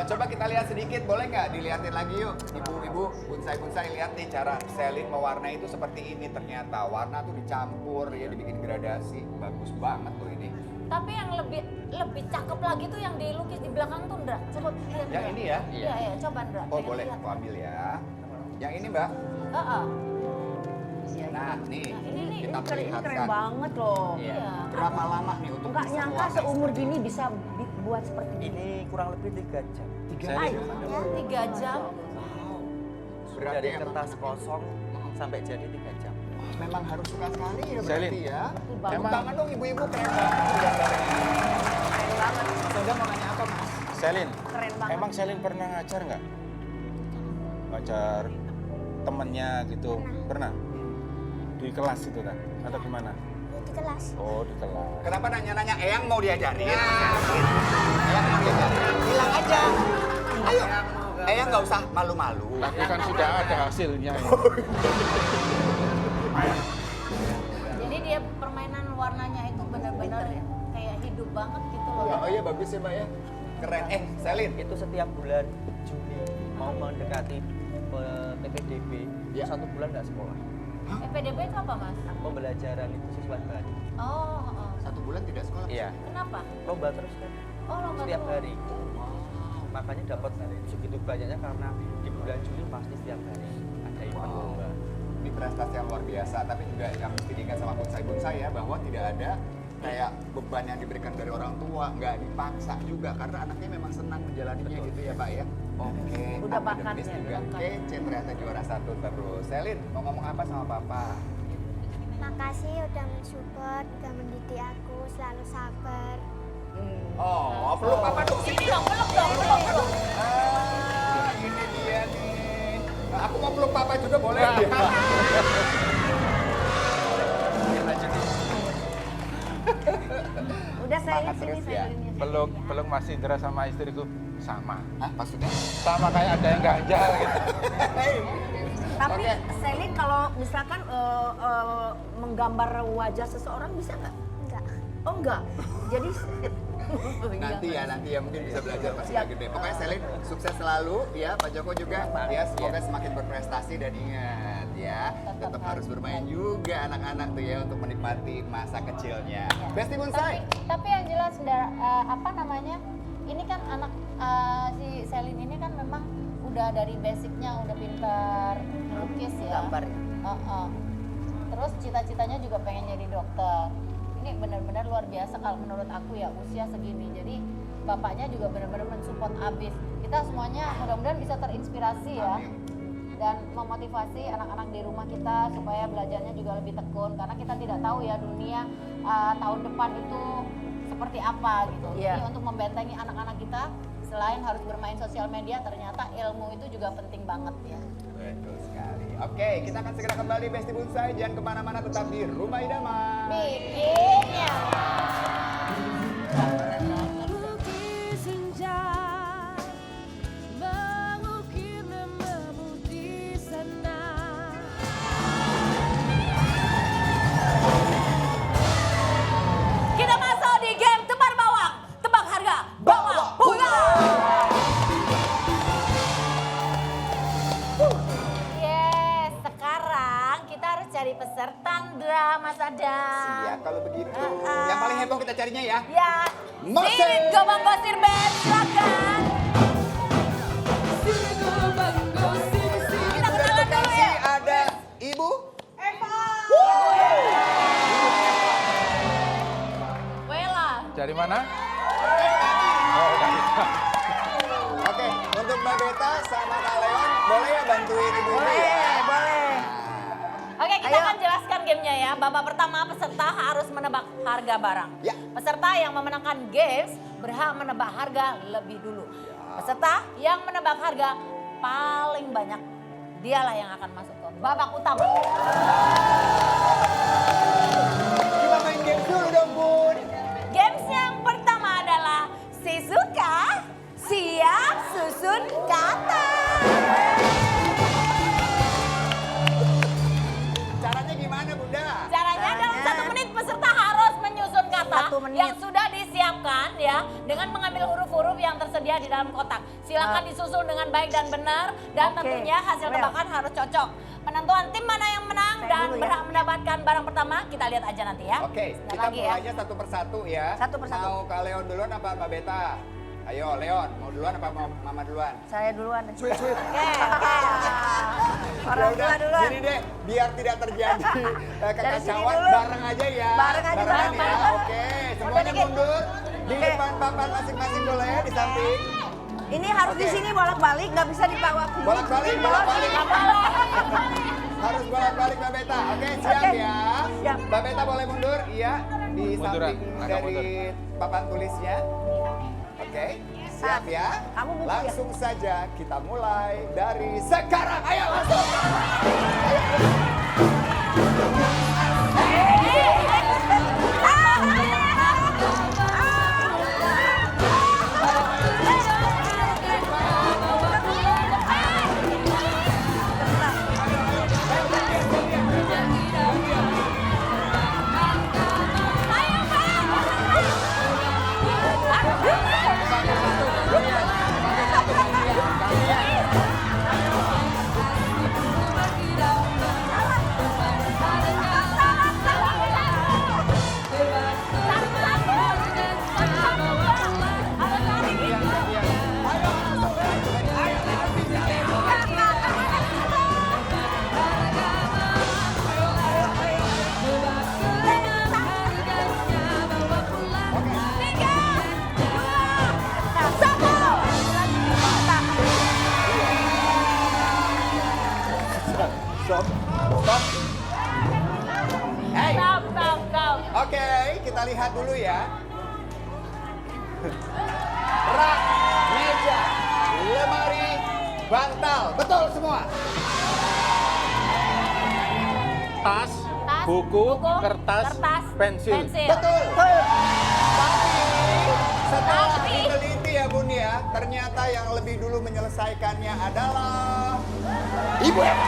S1: Coba kita lihat sedikit, boleh nggak dilihatin lagi yuk. Ibu-ibu, bonsai-bonsai lihat nih cara Selin mewarnai itu seperti ini ternyata. Warna tuh dicampur ya, dibikin gradasi. Bagus banget loh ini.
S2: Tapi yang lebih cakep lagi tuh yang dilukis di belakang tuh, Ndra. Coba lihat.
S1: Yang
S2: Ndra.
S1: ini ya?
S2: Iya, iya, coba Ndra.
S1: Oh
S2: Pengen
S1: boleh,
S2: lihat.
S1: aku ambil ya. Yang ini Mbak.
S2: Heeh.
S1: Nah nih,
S2: Nah, ini nih,
S1: kita
S3: Ini keren
S1: perlihatkan.
S3: banget loh.
S2: Iya.
S1: Berapa lama nih untuk
S3: Enggak
S1: bisa
S3: nyangka
S1: mewarnai
S3: seumur
S1: seperti
S3: gini bisa buat seperti ini.
S6: Ini kurang lebih 3 jam.
S1: 3
S3: Ay,
S1: jam.
S2: 3 jam.
S1: Berarti
S6: Dari
S1: emang
S6: kertas kosong sampai jadi 3 jam.
S1: memang harus suka sekali ya berarti
S4: Selin.
S1: ya.
S2: Betul
S1: Tepuk
S4: banget.
S1: tangan dong ibu-ibu, keren banget gambarnya.
S3: Keren banget.
S1: Mas Oda mau nanya apa Mas?
S4: Selin,
S3: Keren banget.
S4: emang Selin pernah ngajar nggak? Ngajar temennya gitu, pernah? Di kelas itu kan? Atau gimana?
S11: Di kelas.
S4: Oh di kelas.
S1: Kenapa nanya-nanya Eyang mau diajarin? Eyang mau diajarin? Bilang aja. Ayo. Eyang nggak usah malu-malu.
S4: Tapi kan sudah ada hasilnya. Ya.
S2: Jadi dia permainan warnanya itu benar-benar kayak hidup banget gitu loh.
S1: Oh iya bagus ya Mbak ya. Keren. Selin.
S6: Itu setiap bulan Juni mau mendekati PPDB,
S1: Ya.
S6: 1 bulan nggak sekolah.
S2: PDB itu apa, Mas?
S6: Pembelajaran itu siswa baru.
S2: Oh, oh.
S1: 1 bulan tidak sekolah?
S6: Iya.
S2: Kenapa?
S6: Lomba terus kan.
S2: Oh, lomba
S6: Setiap
S2: terus.
S6: hari. Makanya dapat segitu banyaknya karena di bulan Juli pasti setiap hari ada event lomba.
S1: Ini prestasi yang luar biasa, tapi juga yang mesti diingat sama bonsai-bonsai ya, bahwa tidak ada kayak beban yang diberikan dari orang tua, nggak dipaksa juga, karena anaknya memang senang menjalaninya gitu ya Pak ya. Oke,
S3: Udah
S1: akademis
S3: bakatnya,
S1: juga
S3: bakat.
S1: kece ternyata juara 1 terus. Selin, mau ngomong apa sama Papa?
S11: Makasih udah mensupport, udah mendidik aku, selalu sabar.
S1: Oh, peluk Papa dong.
S2: Sini dong, peluk dong, peluk dong.
S1: Ini dia nih. Aku mau peluk Papa juga boleh ya?
S3: Udah saya
S1: Semangat
S3: sini
S1: terus
S3: saya
S1: ya.
S3: lihatnya.
S4: Peluk Mas Indra sama istriku sama.
S1: Hah, maksudnya?
S4: Sama kayak ada yang ganjal gitu.
S3: Tapi
S1: Oke.
S3: Selin kalau misalkan menggambar wajah seseorang bisa nggak?
S11: Enggak.
S3: Oh enggak. Jadi
S1: Nanti ya mungkin bisa belajar pas udah gede. Pokoknya Selin sukses selalu ya, Pak Joko juga ya, semoga semakin berprestasi dan ingat ya, tetap harus bermain juga anak-anak tuh ya untuk menikmati masa kecilnya. Besti Bonsai.
S2: Tapi yang jelas, apa namanya? Ini kan anak si Selin ini kan memang udah dari basicnya udah pintar melukis ya.
S3: Gambar ya.
S2: Terus cita-citanya juga pengen jadi dokter. Ini benar-benar luar biasa kalau menurut aku ya, usia segini. Jadi bapaknya juga benar-benar mensupport abis. Kita semuanya mudah-mudahan bisa terinspirasi ya. Dan memotivasi anak-anak di rumah kita supaya belajarnya juga lebih tekun. Karena kita tidak tahu ya dunia tahun depan itu seperti apa gitu.
S3: Iya.
S2: Jadi untuk membentengi anak-anak kita, selain harus bermain sosial media, ternyata ilmu itu juga penting banget ya.
S1: Betul sekali. Oke, kita akan segera kembali Besti Bonsai. Jangan kemana-mana, tetap di Rumah Idaman.
S2: Bikinnya.
S8: Melukis senja, mengukir lembu di sana.
S2: Kita masuk di game tebak bawang, tebak harga, bawa pulang. Yes, sekarang kita harus cari peserta, Ndra, Mas Adam.
S1: Ya, kalau begitu. Yang paling heboh kita carinya ya.
S2: Ya,
S1: Masih.
S2: Sirit Gobang Gosir Band, silakan. Kita kenalan dulu ya.
S1: Ada Ibu
S2: Wela.
S4: Dari mana? Oh, dari
S1: Oke, untuk Mbak Beta sama Kak Leon, boleh ya bantuin Ibu ini ya?
S3: Boleh.
S2: Oke, kita
S3: Ayo.
S2: akan jelaskan gamenya ya. Babak pertama peserta harus menebak harga barang.
S1: Ya.
S2: Peserta yang memenangkan games berhak menebak harga lebih dulu. Peserta yang menebak harga paling banyak, dialah yang akan masuk ke babak utama.
S1: Kita main game dulu dong, Bun.
S2: Games yang pertama adalah si suka, siap susun kata.
S1: Caranya gimana, Bunda?
S2: Caranya dalam 1 menit peserta harus menyusun kata
S3: 1 menit.
S2: yang sudah disiapkan ya dengan mengambil huruf-huruf yang tersedia di dalam kotak. Silakan disusun dengan baik dan benar dan
S3: Oke.
S2: tentunya hasil
S3: Well.
S2: tebakan harus cocok. Penentuan tim mana yang menang
S3: Saya
S2: dan
S3: dulu ya.
S2: berhak mendapatkan barang pertama kita lihat aja nanti ya.
S1: Oke,
S2: Sebentar
S1: kita
S2: lagi ya.
S1: mulainya satu persatu ya.
S3: Satu persatu.
S1: Mau Kak Leon duluan apa Mbak Beta? Ayo, Leon, mau duluan apa mau Mama duluan?
S3: Saya duluan.
S2: Oke, oke.
S3: Orang tua duluan.
S1: Gini deh, biar tidak terjadi kekacauan,
S3: dulu.
S1: bareng aja ya.
S3: Bareng aja,
S1: Barengan
S3: bareng,
S1: ya.
S3: bareng.
S1: Oke, semuanya
S3: dikit.
S1: mundur. Di
S3: Oke.
S1: depan papan masing-masing boleh ya, di samping.
S3: Ini harus di
S1: Oke.
S3: sini bolak-balik, nggak bisa dibawa.
S1: Bolak-balik, bolak-balik. Harus bolak-balik Mbak Beta. Oke, siap
S3: Oke.
S1: ya.
S3: Siap.
S1: Mbak Beta boleh mundur? Iya, di
S4: Munduran,
S1: samping
S4: agak
S1: dari
S4: mundur.
S1: papan tulisnya. Oke, siap ya.
S3: Kamu buku ya?
S1: Langsung saja kita mulai dari sekarang. Ayo langsung. Stop. Stop. Hey.
S2: Stop, stop, stop.
S1: Oke, kita lihat dulu ya. Rak, meja, lemari, bantal. Betul semua.
S4: tas,
S2: Tas,
S4: buku, kertas, pensil.
S1: Betul. Tapi setelah
S2: Tapi.
S1: diteliti ya Bun ya, ternyata yang lebih dulu menyelesaikannya adalah Ibu Eva.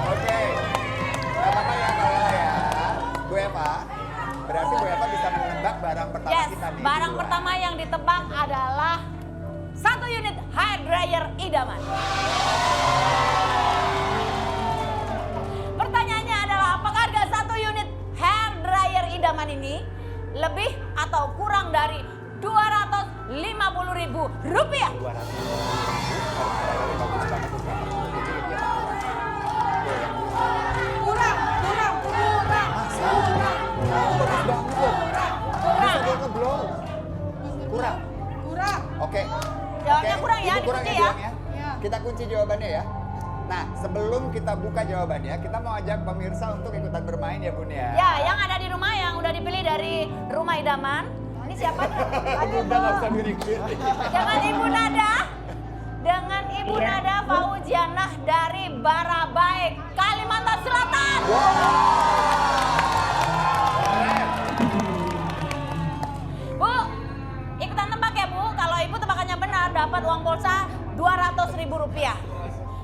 S1: Oke, nggak apa-apa ya kalau ya, Bu Eva. Berarti Bu Eva bisa menebak barang pertama
S2: Yes,
S1: kita nih.
S2: barang
S1: duluan.
S2: pertama yang ditebak adalah 1 unit hair dryer idaman. Pertanyaannya adalah apakah harga 1 unit hair dryer idaman ini lebih atau kurang dari 2
S1: jawabannya ya. Nah, sebelum kita buka jawabannya, kita mau ajak pemirsa untuk ikutan bermain ya Bun ya.
S2: Ya, yang ada di rumah yang udah dipilih dari Rumah Idaman. Ini siapa nih?
S1: Bunda nggak usah miring-miring.
S2: Dengan Ibu Nada. Dengan Ibu Nada Fauzianah dari Barabaik, Kalimantan Selatan. Bu, ikutan tebak ya Bu. Kalau Ibu tebakannya benar, dapat uang pulsa Rp200.000.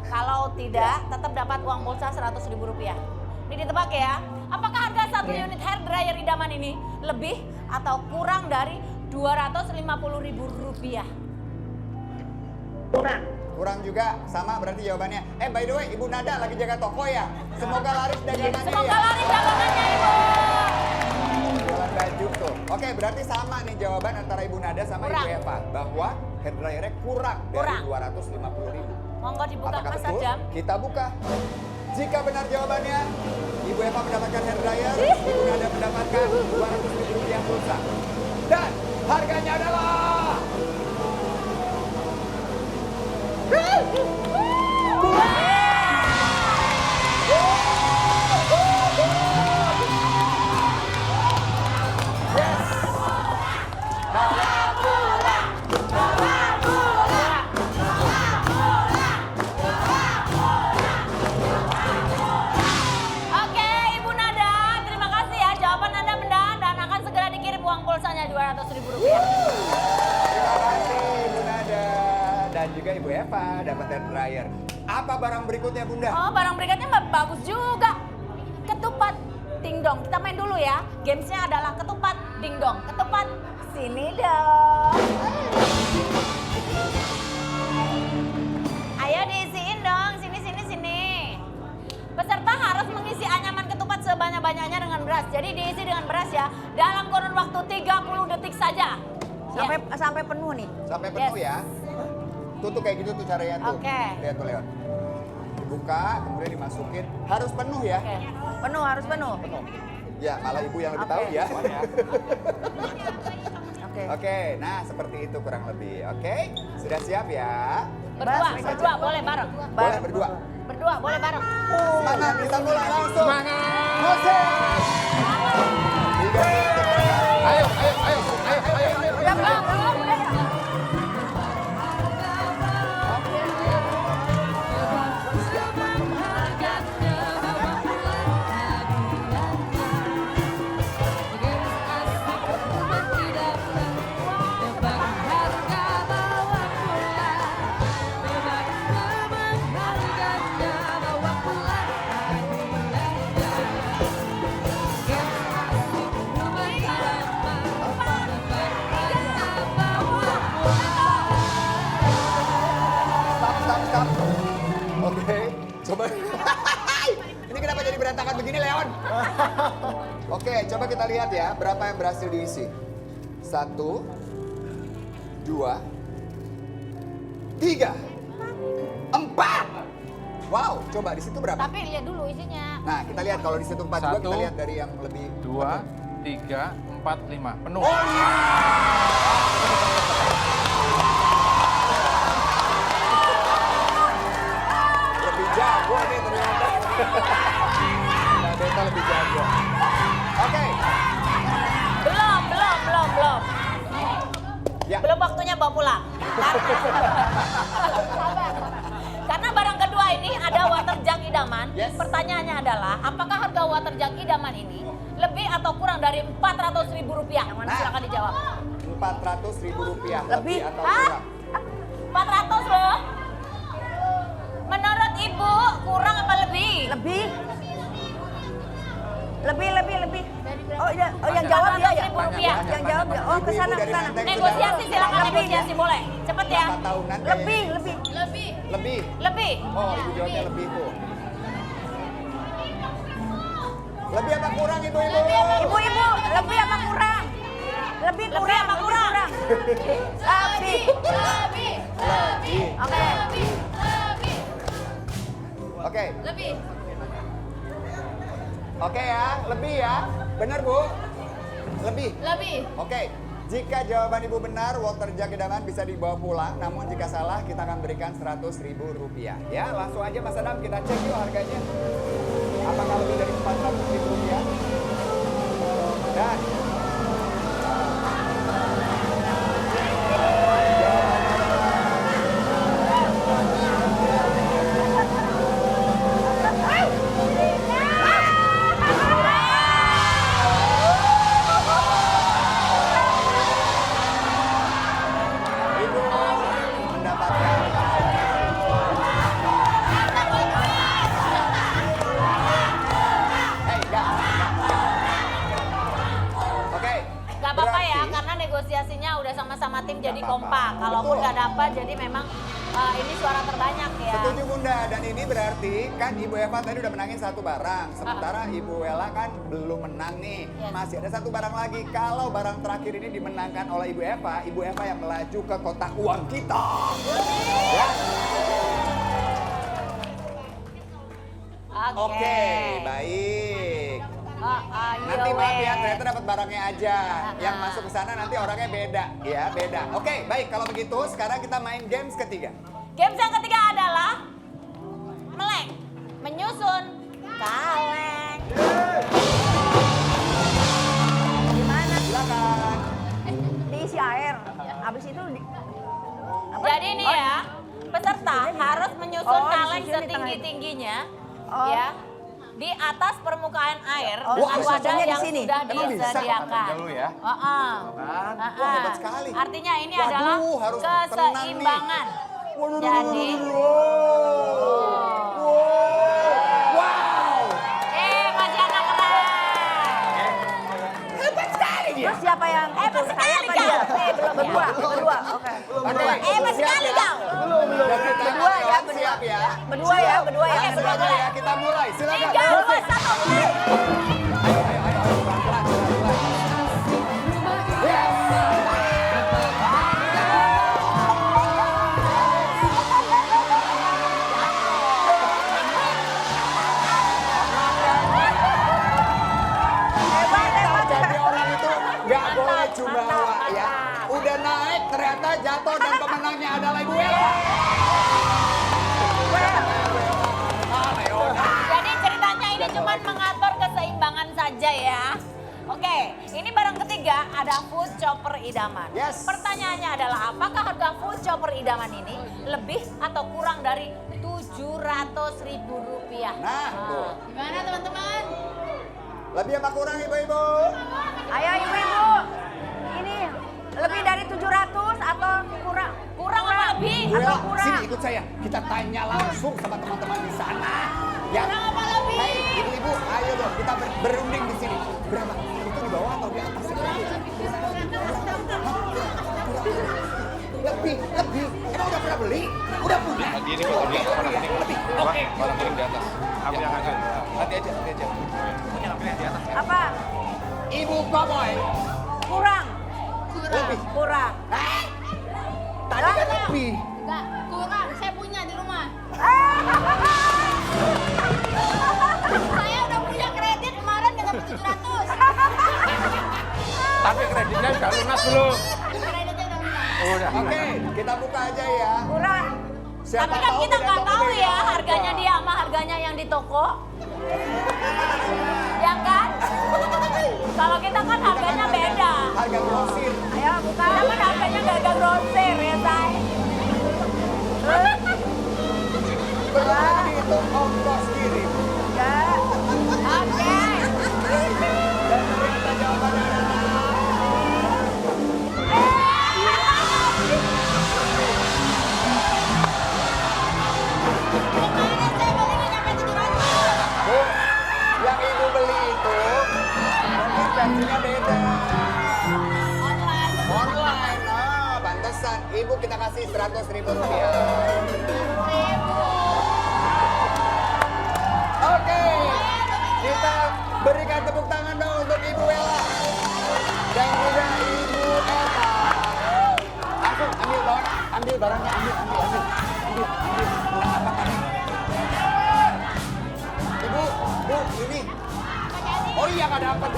S2: Kalau tidak, tetap dapat uang pulsa Rp100.000. Ini ditebak ya. Apakah harga satu unit hair dryer idaman ini lebih atau kurang dari Rp250.000?
S1: Kurang juga, sama berarti jawabannya. By the way, Ibu Nada lagi jaga toko ya. Semoga laris dagangannya
S2: Semoga
S1: ya.
S2: laris dagangannya Ibu.
S1: Jualan baju tuh. Oke, berarti sama nih jawaban antara Ibu Nada sama
S2: Kurang.
S1: Ibu Eva. Bahwa hair dryernya kurang dari
S2: Kurang.
S1: Rp250.000.
S2: Monggo dibuka
S1: Apakah
S2: Mas
S1: betul?
S2: Adam.
S1: Kita buka. Jika benar jawabannya, Ibu Eva mendapatkan hair dryer, Ibu Nada mendapatkan Rp200.000 pulsa. Dan harganya adalah...
S2: Oke, Ibu Nada, terima kasih ya. Jawaban Anda benar dan akan segera dikirim uang pulsanya Rp200.000.
S1: Terima kasih Ibu Nada. Dan juga Ibu Eva dapat hair dryer. Apa barang berikutnya Bunda?
S2: Oh, barang berikutnya bagus juga. Ketupat dingdong. Kita main dulu ya. Gamesnya adalah ketupat dingdong. Ketupat sini dong. Ayo diisiin dong. Sini, sini, sini. Peserta harus mengisi anyaman ketupat sebanyak-banyaknya dengan beras. Jadi diisi dengan beras ya. Dalam kurun waktu 30 detik saja.
S3: Sampai penuh nih.
S1: Sampai penuh ya. Tuh kayak gitu tuh caranya tuh.
S2: Oke.
S1: Lihat tuh Leon. Dibuka, kemudian dimasukin. Harus penuh ya.
S2: Oke.
S3: Penuh, harus penuh.
S1: Penuh. Ya, malah ibu yang lebih tahu ya. Oke, nah seperti itu kurang lebih. Oke, sudah siap ya?
S2: Berdua, boleh bareng.
S1: Boleh berdua.
S2: Berdua, boleh bareng.
S1: Semangat, kita mulai langsung. Semangat. Musik. Ayo.
S2: Udah belum? Udah ya?
S1: Stop. Oke, coba. Ini kenapa jadi berantakan begini, Leon? Oke, coba kita lihat ya, berapa yang berhasil diisi. 1, 2, 3, 4. Wow, coba di situ berapa?
S2: Tapi lihat dulu isinya.
S1: Nah, kita lihat kalau di situ 4 juga, kita lihat dari yang lebih.
S4: 2, 3, 4, 5. Penuh.
S1: Oh iya! Lebih jago nih ternyata. Nah, Beta lebih jago. Oke.
S2: Belum.
S1: Ya.
S2: Belum waktunya bawa pulang. Karena barang kedua ini ada water jug idaman.
S1: Yes.
S2: Pertanyaannya adalah, apakah harga water jug idaman ini lebih atau kurang dari Rp400.000? Yang mana silakan dijawab.
S1: Rp400.000
S3: Lebih.
S1: atau kurang?
S2: 400 loh. Menurut Ibu kurang apa lebih?
S3: Lebih. Oh yang jawab dia ya?
S2: Rp400.000.
S3: Yang jawab ya? Oh, ke sana.
S2: Negosiasi, silakan negosiasi boleh. Cepet ya.
S1: 4 tahunan kayaknya.
S3: Lebih.
S1: Lebih. Oh, ibu jawabnya lebih, Bu. Lebih apa kurang, Ibu?
S3: Ibu, lebih apa kurang? Lebih
S2: apa kurang?
S3: Lebih.
S1: Oke.
S2: Lebih.
S1: Oke ya, lebih ya. Benar, Bu? Lebih.
S2: Lebih.
S1: Oke. Jika jawaban Ibu benar, water jug idaman bisa dibawa pulang. Namun jika salah, kita akan berikan Rp100.000. Ya, langsung aja Mas Adam, kita cek yuk harganya. Apakah lebih dari Rp400.000? Dan Ibu mendapatkan Oke.
S2: Gak apa-apa ya,
S1: berarti-
S2: karena negosiasinya udah sama-sama tim jadi
S1: Nggak apa-apa.
S2: kompak. Kalaupun
S1: Betul.
S2: nggak dapat, jadi memang ini suara terbanyak ya.
S1: Setuju Bunda, dan ini berarti kan Ibu Eva tadi udah menangin satu barang. Sementara Ibu Wela kan belum menang nih.
S2: Yes.
S1: Masih ada satu barang lagi. Kalau barang terakhir ini dimenangkan oleh Ibu Eva yang melaju ke kotak uang kita. Ya. Oke, baik. Nanti maaf ya, ternyata dapat barangnya aja. Yang masuk ke sana nanti orangnya beda. Ya, beda. Oke, baik. Kalau begitu, sekarang kita main games ketiga.
S2: Games yang ketiga adalah meleng, menyusun, kaleng.
S3: Gimana?
S1: Silakan.
S3: Diisi air. Habis itu
S2: Jadi ini ya, peserta harus menyusun
S3: Oh,
S2: kaleng
S3: disusun di tengah.
S2: setinggi-tingginya
S3: Oh.
S2: ya di atas permukaan air
S3: Oh,
S2: dengan wadah
S3: disusunnya di
S2: yang
S3: sini.
S2: sudah
S1: Emang bisa?
S2: disediakan.
S1: Dulu ya.
S2: Kan?
S1: Wah, hebat sekali.
S2: Artinya ini
S1: Waduh,
S2: adalah
S1: harus tenang nih.
S2: keseimbangan.
S1: Waduh,
S2: Jadi,
S1: Wow.
S2: masih anak keren.
S1: Hebat sekali dia.
S3: Terus siapa yang
S2: Hebat sekali
S3: apa
S2: kau.
S3: dia?
S2: Belum
S3: Berdua,
S2: ya.
S3: berdua. Oke.
S1: Oke,
S2: Hebat
S1: siap
S2: sekali
S1: ya?
S2: kau.
S1: Dan kita
S3: Berdua ya,
S1: siap
S3: berdua.
S1: ya.
S3: Berdua ya, berdua ya.
S1: Langsung aja ya, kita mulai. Silakan.
S2: 3, 2,
S1: Musik.
S2: 1, mulai.
S1: Ayo, pelan-pelan, pelan-pelan. Yes. Jadi orang itu nggak boleh jumawa ya. Udah naik ternyata jatuh dan pemenangnya adalah Ibu Ella.
S2: Jadi ceritanya ini cuma mengatur keseimbangan saja ya. Oke, ini barang ketiga ada food chopper idaman.
S1: Yes.
S2: Pertanyaannya adalah apakah harga food chopper idaman ini lebih atau kurang dari Rp700.000?
S1: Nah, tuh.
S2: Gimana teman-teman?
S1: Lebih apa kurang ibu-ibu?
S3: Ayo ibu-ibu. Ini lebih dari 700 atau kurang?
S2: Kurang apa lebih?
S1: Bu Ella,
S3: Atau kurang?
S1: sini ikut saya. Kita tanya langsung sama teman-teman di sana. Ya.
S2: Kurang apa lebih?
S1: Hei, ibu-ibu, ayo dong kita berunding di sini. Berapa? Itu di bawah atau di atas? Lebih. Emang udah pernah beli? Udah punya?
S4: Ini kok lebih.
S1: Lebih. Oke.
S4: Orang piring di atas. Aku yang akan.
S1: Nanti aja.
S3: Apa?
S1: Ibu Cowboy.
S3: Kurang.
S1: Lebih.
S3: Kurang.
S1: Tadi kan lebih.
S2: Enggak, kurang. Saya punya di rumah. Saya udah punya kredit kemarin nggak dapat 700.
S4: Tapi kreditnya udah lunas belum?
S2: Kreditnya udah lunas.
S4: Oh, udah.
S1: Oke, kita buka aja ya.
S3: Kurang.
S1: Siapa
S2: Tapi kan
S1: tahu
S2: kita
S1: beda
S2: nggak
S1: toko
S2: tahu
S1: beda
S2: ya
S1: harga.
S2: harganya dia sama harganya yang di toko. Ya kan? Kalau kita kan harganya beda.
S1: Harga grosir.
S3: Ayo buka.
S2: Kita kan harganya nggak ada grosir ya, Say.
S1: Belum dihitung ongkos kirim.
S3: Enggak.
S2: Oke.
S1: Dan ternyata jawabannya adalah Bu, yang ibu beli itu mungkin versinya beda. Online, pantesan. Ibu kita kasih Rp100.000. Oke, kita berikan tepuk tangan dong untuk Ibu Ella dan juga Ibu Eva. Langsung ambil barangnya, ambil. Menang apa kan? Ibu, Bu, ini. Oh iya nggak dapat.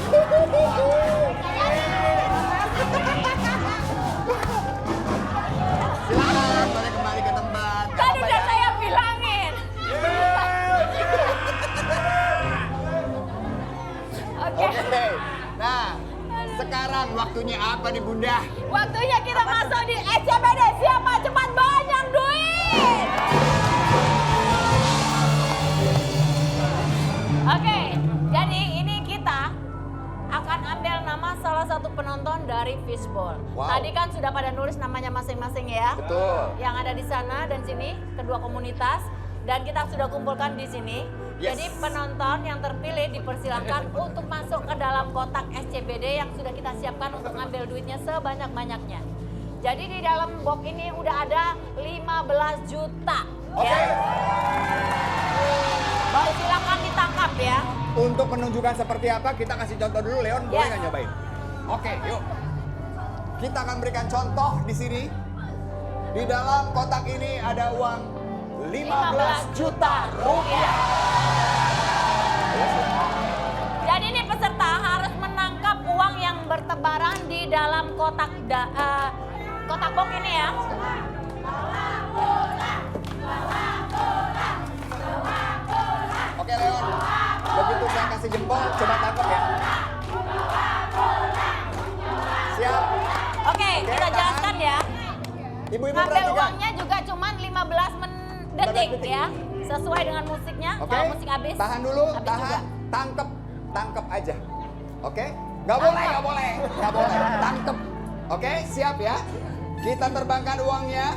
S1: waktunya apa nih Bunda?
S2: Waktunya kita masuk di SCBD. Siapa cepat banyak duit? Oke, jadi ini kita akan ambil nama salah satu penonton dari Fishball.
S1: Wow.
S2: Tadi kan sudah pada nulis namanya masing-masing ya.
S1: Betul.
S2: Yang ada di sana dan sini, kedua komunitas. Dan kita sudah kumpulkan di sini.
S1: Yes.
S2: Jadi penonton yang terpilih dipersilakan untuk masuk ke dalam kotak SCBD yang sudah kita siapkan untuk ngambil duitnya sebanyak-banyaknya. Jadi di dalam box ini udah ada 15 juta.
S1: Oke.
S2: Ya. Silakan ditangkap ya.
S1: Untuk menunjukkan seperti apa, kita kasih contoh dulu. Leon, boleh
S2: Yes.
S1: nggak nyobain? Oke, yuk. Kita akan berikan contoh di sini. Di dalam kotak ini ada uang 15 juta rupiah.
S2: Jadi ini peserta harus menangkap uang yang bertebaran di dalam kotak kotak box ini ya.
S1: Oke, Leon. Begitu saya kasih jempol, coba tangkap ya. Siap.
S2: Oke, kita
S1: tahan.
S2: jelaskan ya.
S1: Ibu-ibu
S2: Ngambil
S1: perhatikan.
S2: uangnya juga cuma 15 detik ya. Sesuai dengan musiknya.
S1: Oke,
S2: Kalau musik habis.
S1: tahan dulu,
S2: habis
S1: tahan,
S2: juga.
S1: tangkep aja. Oke, nggak boleh, nggak boleh, tangkep. Oke, siap ya. Kita terbangkan uangnya.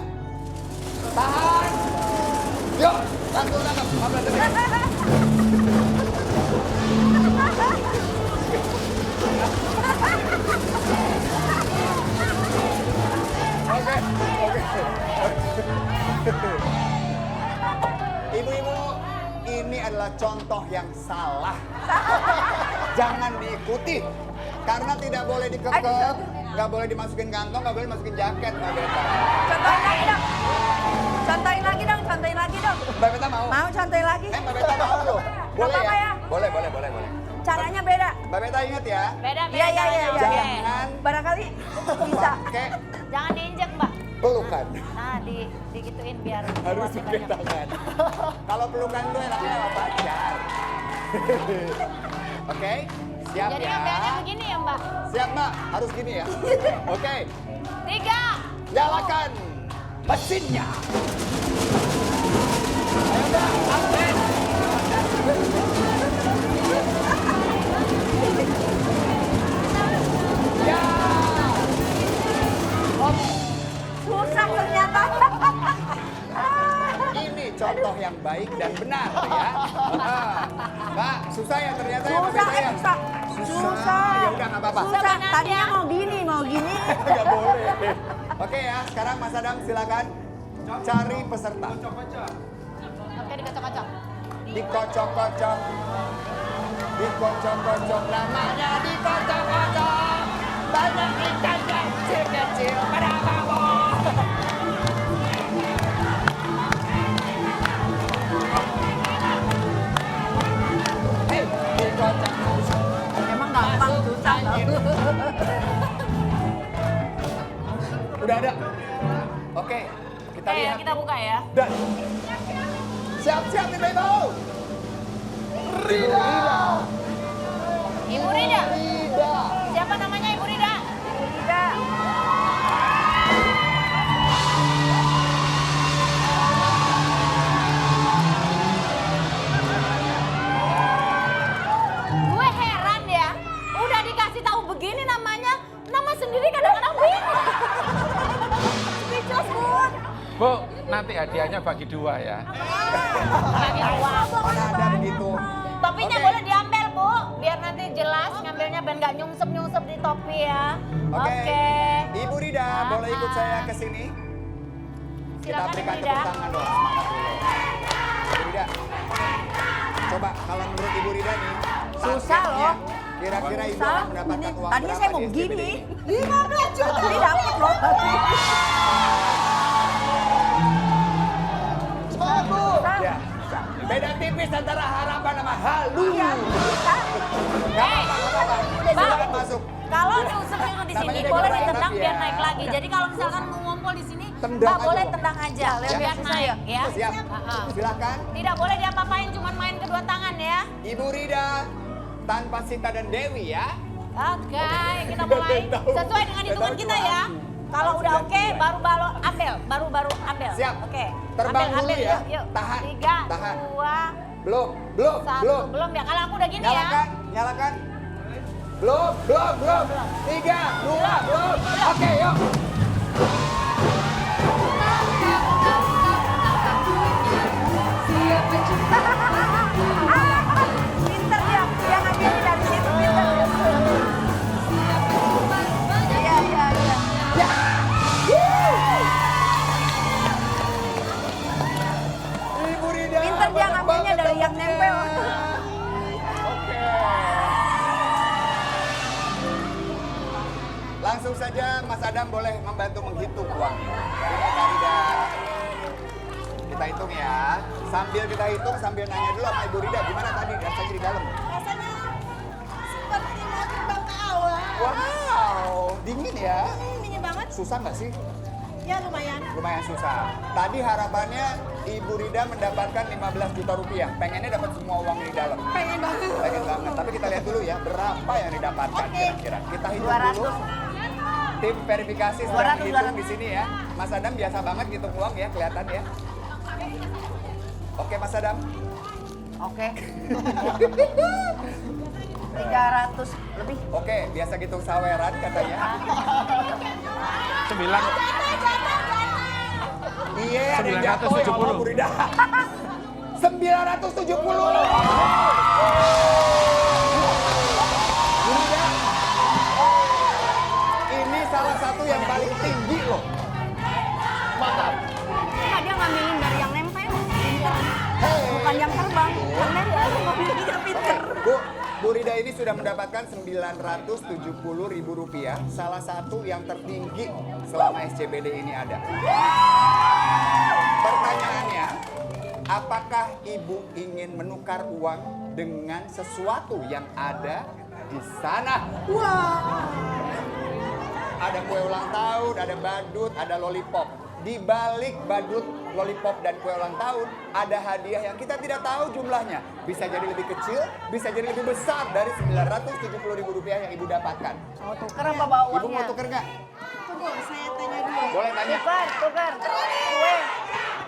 S1: Tahan. Yuk, langsung tangkep. 15 detik. Oke. Ibu-ibu, ini adalah contoh yang salah. Jangan diikuti. Karena tidak boleh dikekep, nggak boleh dimasukin kantong, nggak boleh dimasukin jaket, Mbak Beta.
S3: Contohin lagi dong. Contohin lagi dong, contohin lagi dong.
S1: Mbak Beta mau?
S3: Mau contohin lagi?
S1: Mbak Beta mau loh. Boleh
S3: apa-apa
S1: ya?
S3: ya?
S1: Boleh.
S3: Caranya beda.
S1: Mbak Beta ingat ya?
S2: Beda.
S3: Iya.
S2: Oke.
S1: Jangan
S3: Barangkali bisa.
S1: pakai
S2: Jangan diinjek, Mbak.
S1: pelukan.
S2: Nah, digituin biar
S1: Harus
S2: kuatnya
S1: pakai
S2: banyak.
S1: tangan. Kalau pelukan tuh enaknya sama pacar. Oke, siap
S2: Jadi
S1: ya?
S2: ngambilnya begini ya, Mbak.
S1: Siap, Mbak. Harus gini ya. Oke,
S2: 3.
S1: nyalakan mesinnya. Ayo, Mbak. Aksen. Ya.
S3: Susah ternyata.
S1: Ini contoh yang baik dan benar ya. Mbak, susah ya ternyata ya. Mbak
S3: Susah,
S1: Beta ya?
S3: susah.
S1: Ya udah nggak apa-apa.
S3: Susah. Tadinya mau gini.
S1: Nggak boleh. Oke ya, sekarang Mas Adam silakan cari peserta.
S2: Oke, dikocok-kocok.
S1: Dikocok-kocok. Dikocok-kocok, namanya dikocok-kocok. Banyak ikan kecil-kecil pada bawah. Hei, dikocok-kocok.
S3: Emang gampang susah.
S1: Udah ada. Oke, kita
S2: Oke,
S1: lihat.
S2: kita buka ya.
S1: Dan siap-siap nih Bebo. Rida.
S2: Ibu Rida.
S1: Rida.
S2: Siapa namanya Ibu Rida?
S3: Rida.
S2: Gue heran ya. Udah dikasih tahu begini namanya, nama sendiri kadang-kadang bingung. Speechless, Bun.
S4: Bu, nanti hadiahnya bagi 2 ya.
S2: Bagi uang.
S1: Mana ada begitu.
S2: Topinya
S1: Oke.
S2: boleh diambil, Bu. Biar nanti jelas ngambilnya biar nggak nyungsep-nyungsep di topi ya.
S1: Oke. Ibu Rida, boleh ikut saya ke sini? Kita
S2: Silakan,
S1: berikan
S2: Ibu Rida.
S1: tepuk tangan dong, semangat dulu. Ibu Rida, coba kalau menurut Ibu Rida nih,
S3: Susah
S1: targetnya,
S3: loh.
S1: kira-kira Ibu
S3: Susah.
S1: akan mendapatkan uang
S3: Tadinya
S1: berapa
S3: saya mau
S1: di SCBD
S3: begini.
S1: ini?
S3: 15 juta. Ini dapat loh.
S1: Semangat Bu! Ya. Beda tipis antara harapan sama halu.
S3: Iya, bisa.
S1: Nggak apa-apa. Silakan masuk.
S2: Kalau nyungsep itu di sini
S1: Namanya
S2: boleh
S1: juga
S2: ditendang
S1: enak
S2: biar
S1: ya.
S2: naik lagi. Jadi kalau misalkan mau ngumpul di sini,
S1: Tendang
S2: nggak
S1: aja
S2: boleh
S1: loh.
S2: tendang aja, biar
S1: Ya.
S2: naik ya.
S1: Siap. Silakan.
S2: Tidak boleh diapa-apain, cuma main kedua tangan ya.
S1: Ibu Rida, tanpa Sita dan Dewi ya.
S2: Oke, kita mulai sesuai dengan hitungan kita ya. Kalau udah oke, baru ambil.
S1: Siap.
S2: Oke.
S1: Terbang
S2: ambil,
S1: dulu
S2: ambil,
S1: ya.
S2: Yuk.
S1: Tahan.
S2: 3,
S1: Tahan.
S2: 2,
S1: Belum.
S2: 1. Belum ya. Kalau aku udah gini
S1: Nyalakan,
S2: ya.
S1: nyalakan. Belum. 3, 2, belum. Oke, yuk.
S3: Pinter dia ngambilnya dari situ pinter. Iya.
S1: Ibu Rida.
S3: Pinter dia ngambilnya dari yang nempel.
S1: Oke. Langsung saja Mas Adam boleh membantu menghitung uangnya. Ini Kak Rida. Kita hitung ya. Sambil kita hitung, sambil nanya dulu sama Ibu Rida, gimana tadi rasanya di dalam?
S3: Rasanya seperti mau terbang ke awan.
S1: Wow, dingin ya.
S3: Dingin banget.
S1: Susah nggak sih?
S3: Ya lumayan.
S1: Lumayan susah. Tadi harapannya Ibu Rida mendapatkan 15 juta rupiah. Pengennya dapat semua uang di dalam.
S3: Pengen banget.
S1: Pengen banget. Tapi kita lihat dulu ya, berapa yang didapatkan kira-kira. Kita hitung dulu. Tim verifikasi sedang menghitung di sini ya. Mas Adam biasa banget ngitung uang ya, kelihatan ya. Oke Mas Adam.
S3: Oke. 300 lebih.
S1: Oke, biasa ngitung saweran katanya.
S4: 9.
S1: Iya, ada yang jatuh ya
S4: 970.
S1: sama Bu Rida. 970. Bu Rida, ini salah satu yang paling tinggi loh. Mantap.
S3: Enggak, dia ngambilin dari yang nempel. Pinter. Bukan yang terbang. Yang nempel ngambilnya pinter.
S1: Bu Rida ini sudah mendapatkan Rp970.000, salah satu yang tertinggi selama SCBD ini ada. Pertanyaannya, apakah Ibu ingin menukar uang dengan sesuatu yang ada di sana?
S3: Wah.
S1: Ada kue ulang tahun, ada badut, ada lollipop. Di balik badut, lollipop, dan kue ulang tahun, ada hadiah yang kita tidak tahu jumlahnya. Bisa jadi lebih kecil, bisa jadi lebih besar dari Rp970.000 yang Ibu dapatkan.
S3: Mau tuker apa bawa uangnya?
S1: Ibu mau tuker nggak?
S3: Tunggu, saya tanya dulu.
S1: Boleh tanya.
S3: Tuker. Kue.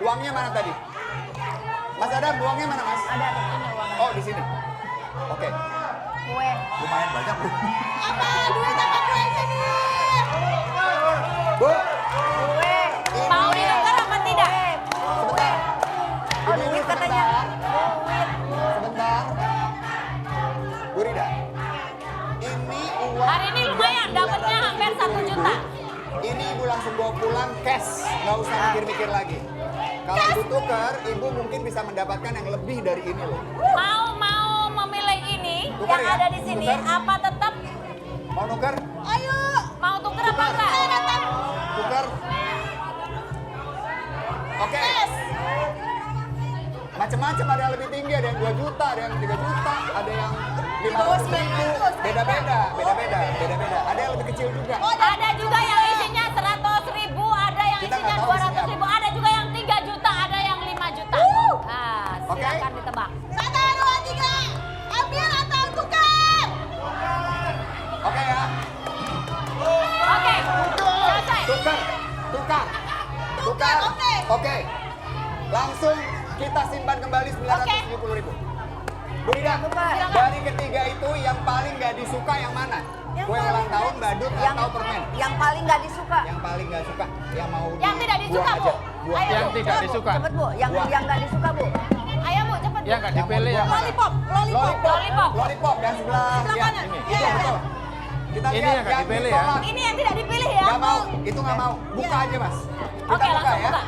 S1: Uangnya mana tadi? Mas Adam, uangnya mana Mas?
S3: Ada di sini uangnya.
S1: Oh, di sini. Oke.
S3: Kue.
S1: Lumayan banyak, Bu.
S3: Apa? Duit apa kue sini?
S1: Bu,
S3: Kue.
S2: Mau ditukar apa tidak?
S1: sebentar.
S3: Oh,
S1: Ibu,
S3: duit katanya. Duit.
S1: Sebentar. Bu Rida, ini uang.
S2: Hari ini lumayan, dapatnya hampir 1 juta.
S1: Ini Ibu langsung bawa pulang cash, nggak usah mikir-mikir lagi. Kalau Ibu tuker, Ibu mungkin bisa mendapatkan yang lebih dari ini loh.
S2: Mau memilih ini
S1: Tukar
S2: yang
S1: ya?
S2: ada di sini,
S1: Tukar.
S2: apa tetap
S1: Mau nuker?
S3: Ayo.
S2: mau tuker apa enggak?
S1: Tuker. Oke. Macam-macam, ada yang lebih tinggi, ada yang 2 juta, ada yang 3 juta, ada yang 500.000. Beda-beda. Ada yang lebih kecil juga.
S2: Ada juga yang isinya 100.000, ada yang
S1: Kita
S2: isinya
S1: nggak tahu
S2: 200.000, ada juga yang 3 juta, ada yang 5 juta. Nah,
S1: Oke.
S2: silakan ditebak.
S3: 1, 2, 3. Ambil atau tukar?
S1: Oke ya.
S2: Oke, selesai.
S1: Tukar. Oke. Langsung kita simpan kembali 970.000. Bu Rida,
S2: Silakan.
S1: dari ketiga itu yang paling nggak disuka yang mana? Kue ulang tahun, badut, atau permen?
S3: Yang paling nggak disuka.
S1: Yang paling nggak suka, yang mau
S2: Yang tidak disuka,
S1: dibuang
S2: Bu.
S1: aja. Buang
S2: Ayo,
S1: aja.
S4: Yang tidak disuka.
S3: Cepet Bu, yang
S1: Buang.
S3: nggak disuka Bu.
S2: Ayo Bu, cepet.
S4: Yang nggak dipilih yang mana?
S3: Lollipop.
S1: Lollipop yang sebelah ya,
S3: kanan.
S1: ini.
S3: Iya.
S1: Itu betul. Kita
S4: Ini
S1: lihat
S4: yang nggak dipilih ya?
S1: ditolak.
S2: Ini yang tidak dipilih ya.
S1: Nggak mau, itu nggak mau. Buka aja Mas. Kita
S2: Oke,
S1: buka
S2: langsung
S1: ya.
S2: buka.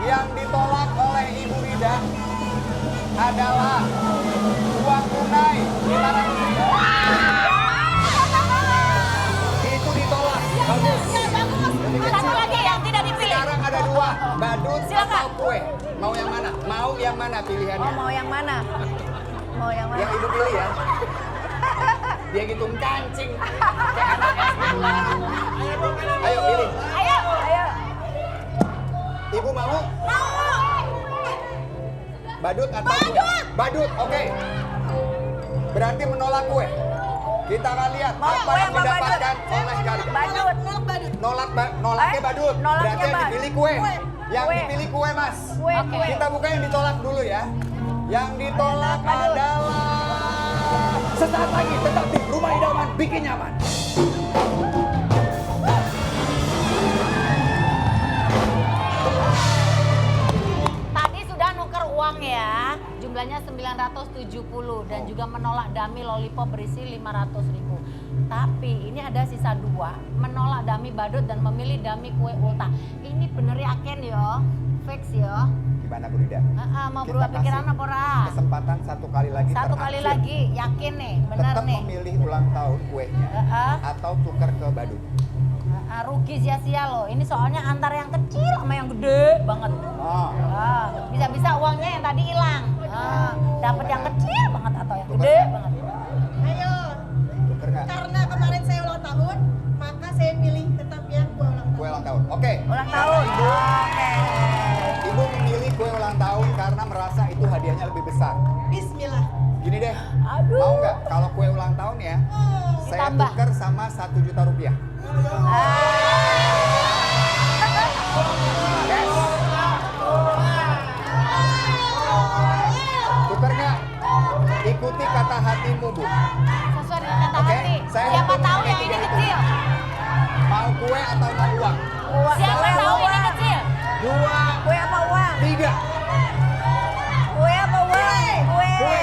S1: Yang ditolak oleh Ibu Rida adalah uang tunai 500.000. Itu ditolak. Bagus. Lebih
S2: Satu
S1: kecil.
S2: lagi yang tidak dipilih.
S1: Sekarang ada 2, badut
S2: Silakan.
S1: atau kue. Mau yang mana? Mau yang mana pilihannya?
S3: Mau yang mana? Mau yang mana?
S1: Yang Ibu pilih ya. Dia ngitung kancing. Kayak anak SD. Ayo pilih.
S2: Ayo.
S1: Ibu mau? Badut atau kue? Badut, oke. Berarti menolak kue. Kita akan lihat
S3: Mau
S1: apa
S3: kue
S1: yang
S3: apa
S1: didapatkan
S3: badut?
S1: oleh Gadot. Nolaknya badut.
S3: Nolaknya
S1: Berarti yang
S3: badut.
S1: dipilih kue. Yang
S3: Kue.
S1: dipilih kue, Mas.
S3: Kue,
S2: Oke.
S3: kue.
S1: Kita buka yang ditolak dulu ya. Yang ditolak adalah sesaat lagi tetap di Rumah Idaman bikin nyaman.
S2: Tadi sudah nuker uang ya, jumlahnya 970 dan juga menolak dummy lollipop berisi 500.000. Tapi ini ada sisa 2, menolak dummy badut dan memilih dummy kue ulta. Ini bener yakin yo, fix yo.
S1: Gimana Bu Rida?
S2: Mau
S1: Kita
S2: berubah
S1: kasih
S2: pikiran apa ora?
S1: Kesempatan satu kali lagi
S2: Satu kali
S1: terakhir.
S2: lagi, yakin nih, bener
S1: Tetap
S2: nih.
S1: memilih ulang tahun kuenya atau tuker ke badut.
S2: Rugi sia-sia loh, ini soalnya antara yang kecil sama yang gede banget. Bisa-bisa uangnya yang tadi hilang. Dapat yang kecil banget atau yang gede banget.
S12: Ayo,
S1: Tuker nggak?
S12: karena kemarin saya ulang tahun, maka saya pilih tetap yang kue ulang tahun.
S1: Kue ulang tahun. Oke.
S3: Ulang tahun. Oke.
S1: Ibu memilih kue ulang tahun karena merasa itu hadiahnya lebih besar.
S12: Bismillah.
S1: Gini deh,
S2: Aduh.
S1: mau nggak kalau kue ulang tahun ya, saya
S2: Ditambah.
S1: tuker sama 1 juta rupiah. Yes. Tuker nggak? Ikuti kata hatimu, Bu.
S2: Sesuai dengan kata
S1: Oke,
S2: hati.
S1: saya
S2: Siapa
S1: hitung
S2: tahu
S1: sampai
S2: yang ini
S1: 3 hitung.
S2: kecil?
S1: Mau kue atau mau uang?
S2: Siapa tahu ini kecil?
S1: 2,
S3: Kue apa uang?
S1: 3.
S3: Kue apa uang?
S1: Kue.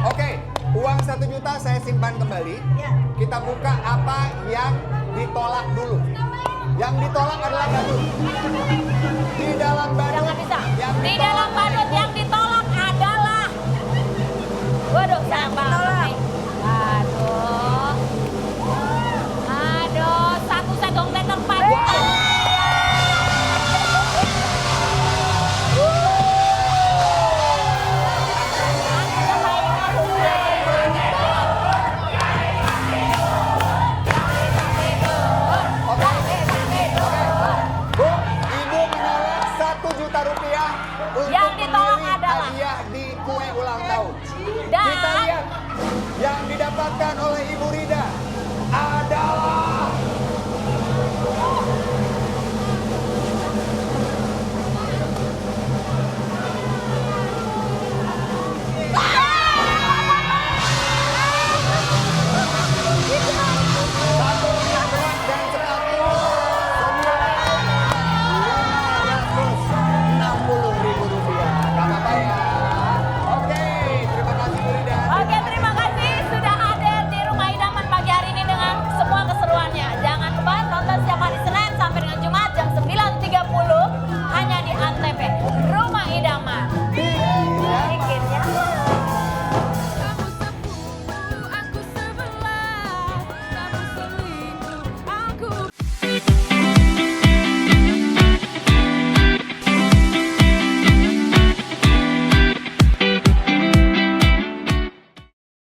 S1: Oke, uang 1 juta saya simpan kembali.
S12: Ya.
S1: Kita buka apa yang ditolak dulu. Yang ditolak adalah badut. Di dalam badut.
S2: Jangan bisa.
S1: Yang
S2: Di
S1: ditolak
S2: dalam badut yang ditolak adalah. Waduh, sayang banget nih. Aduh. Aduh, 1 segong meter 4.
S1: Bu, Ibu menolak 1 juta rupiah untuk
S2: Yang ditolak
S1: memilih
S2: adalah.
S1: hadiah di kue ulang tahun.
S2: Dan-
S1: Kita lihat yang didapatkan oleh Ibu Rida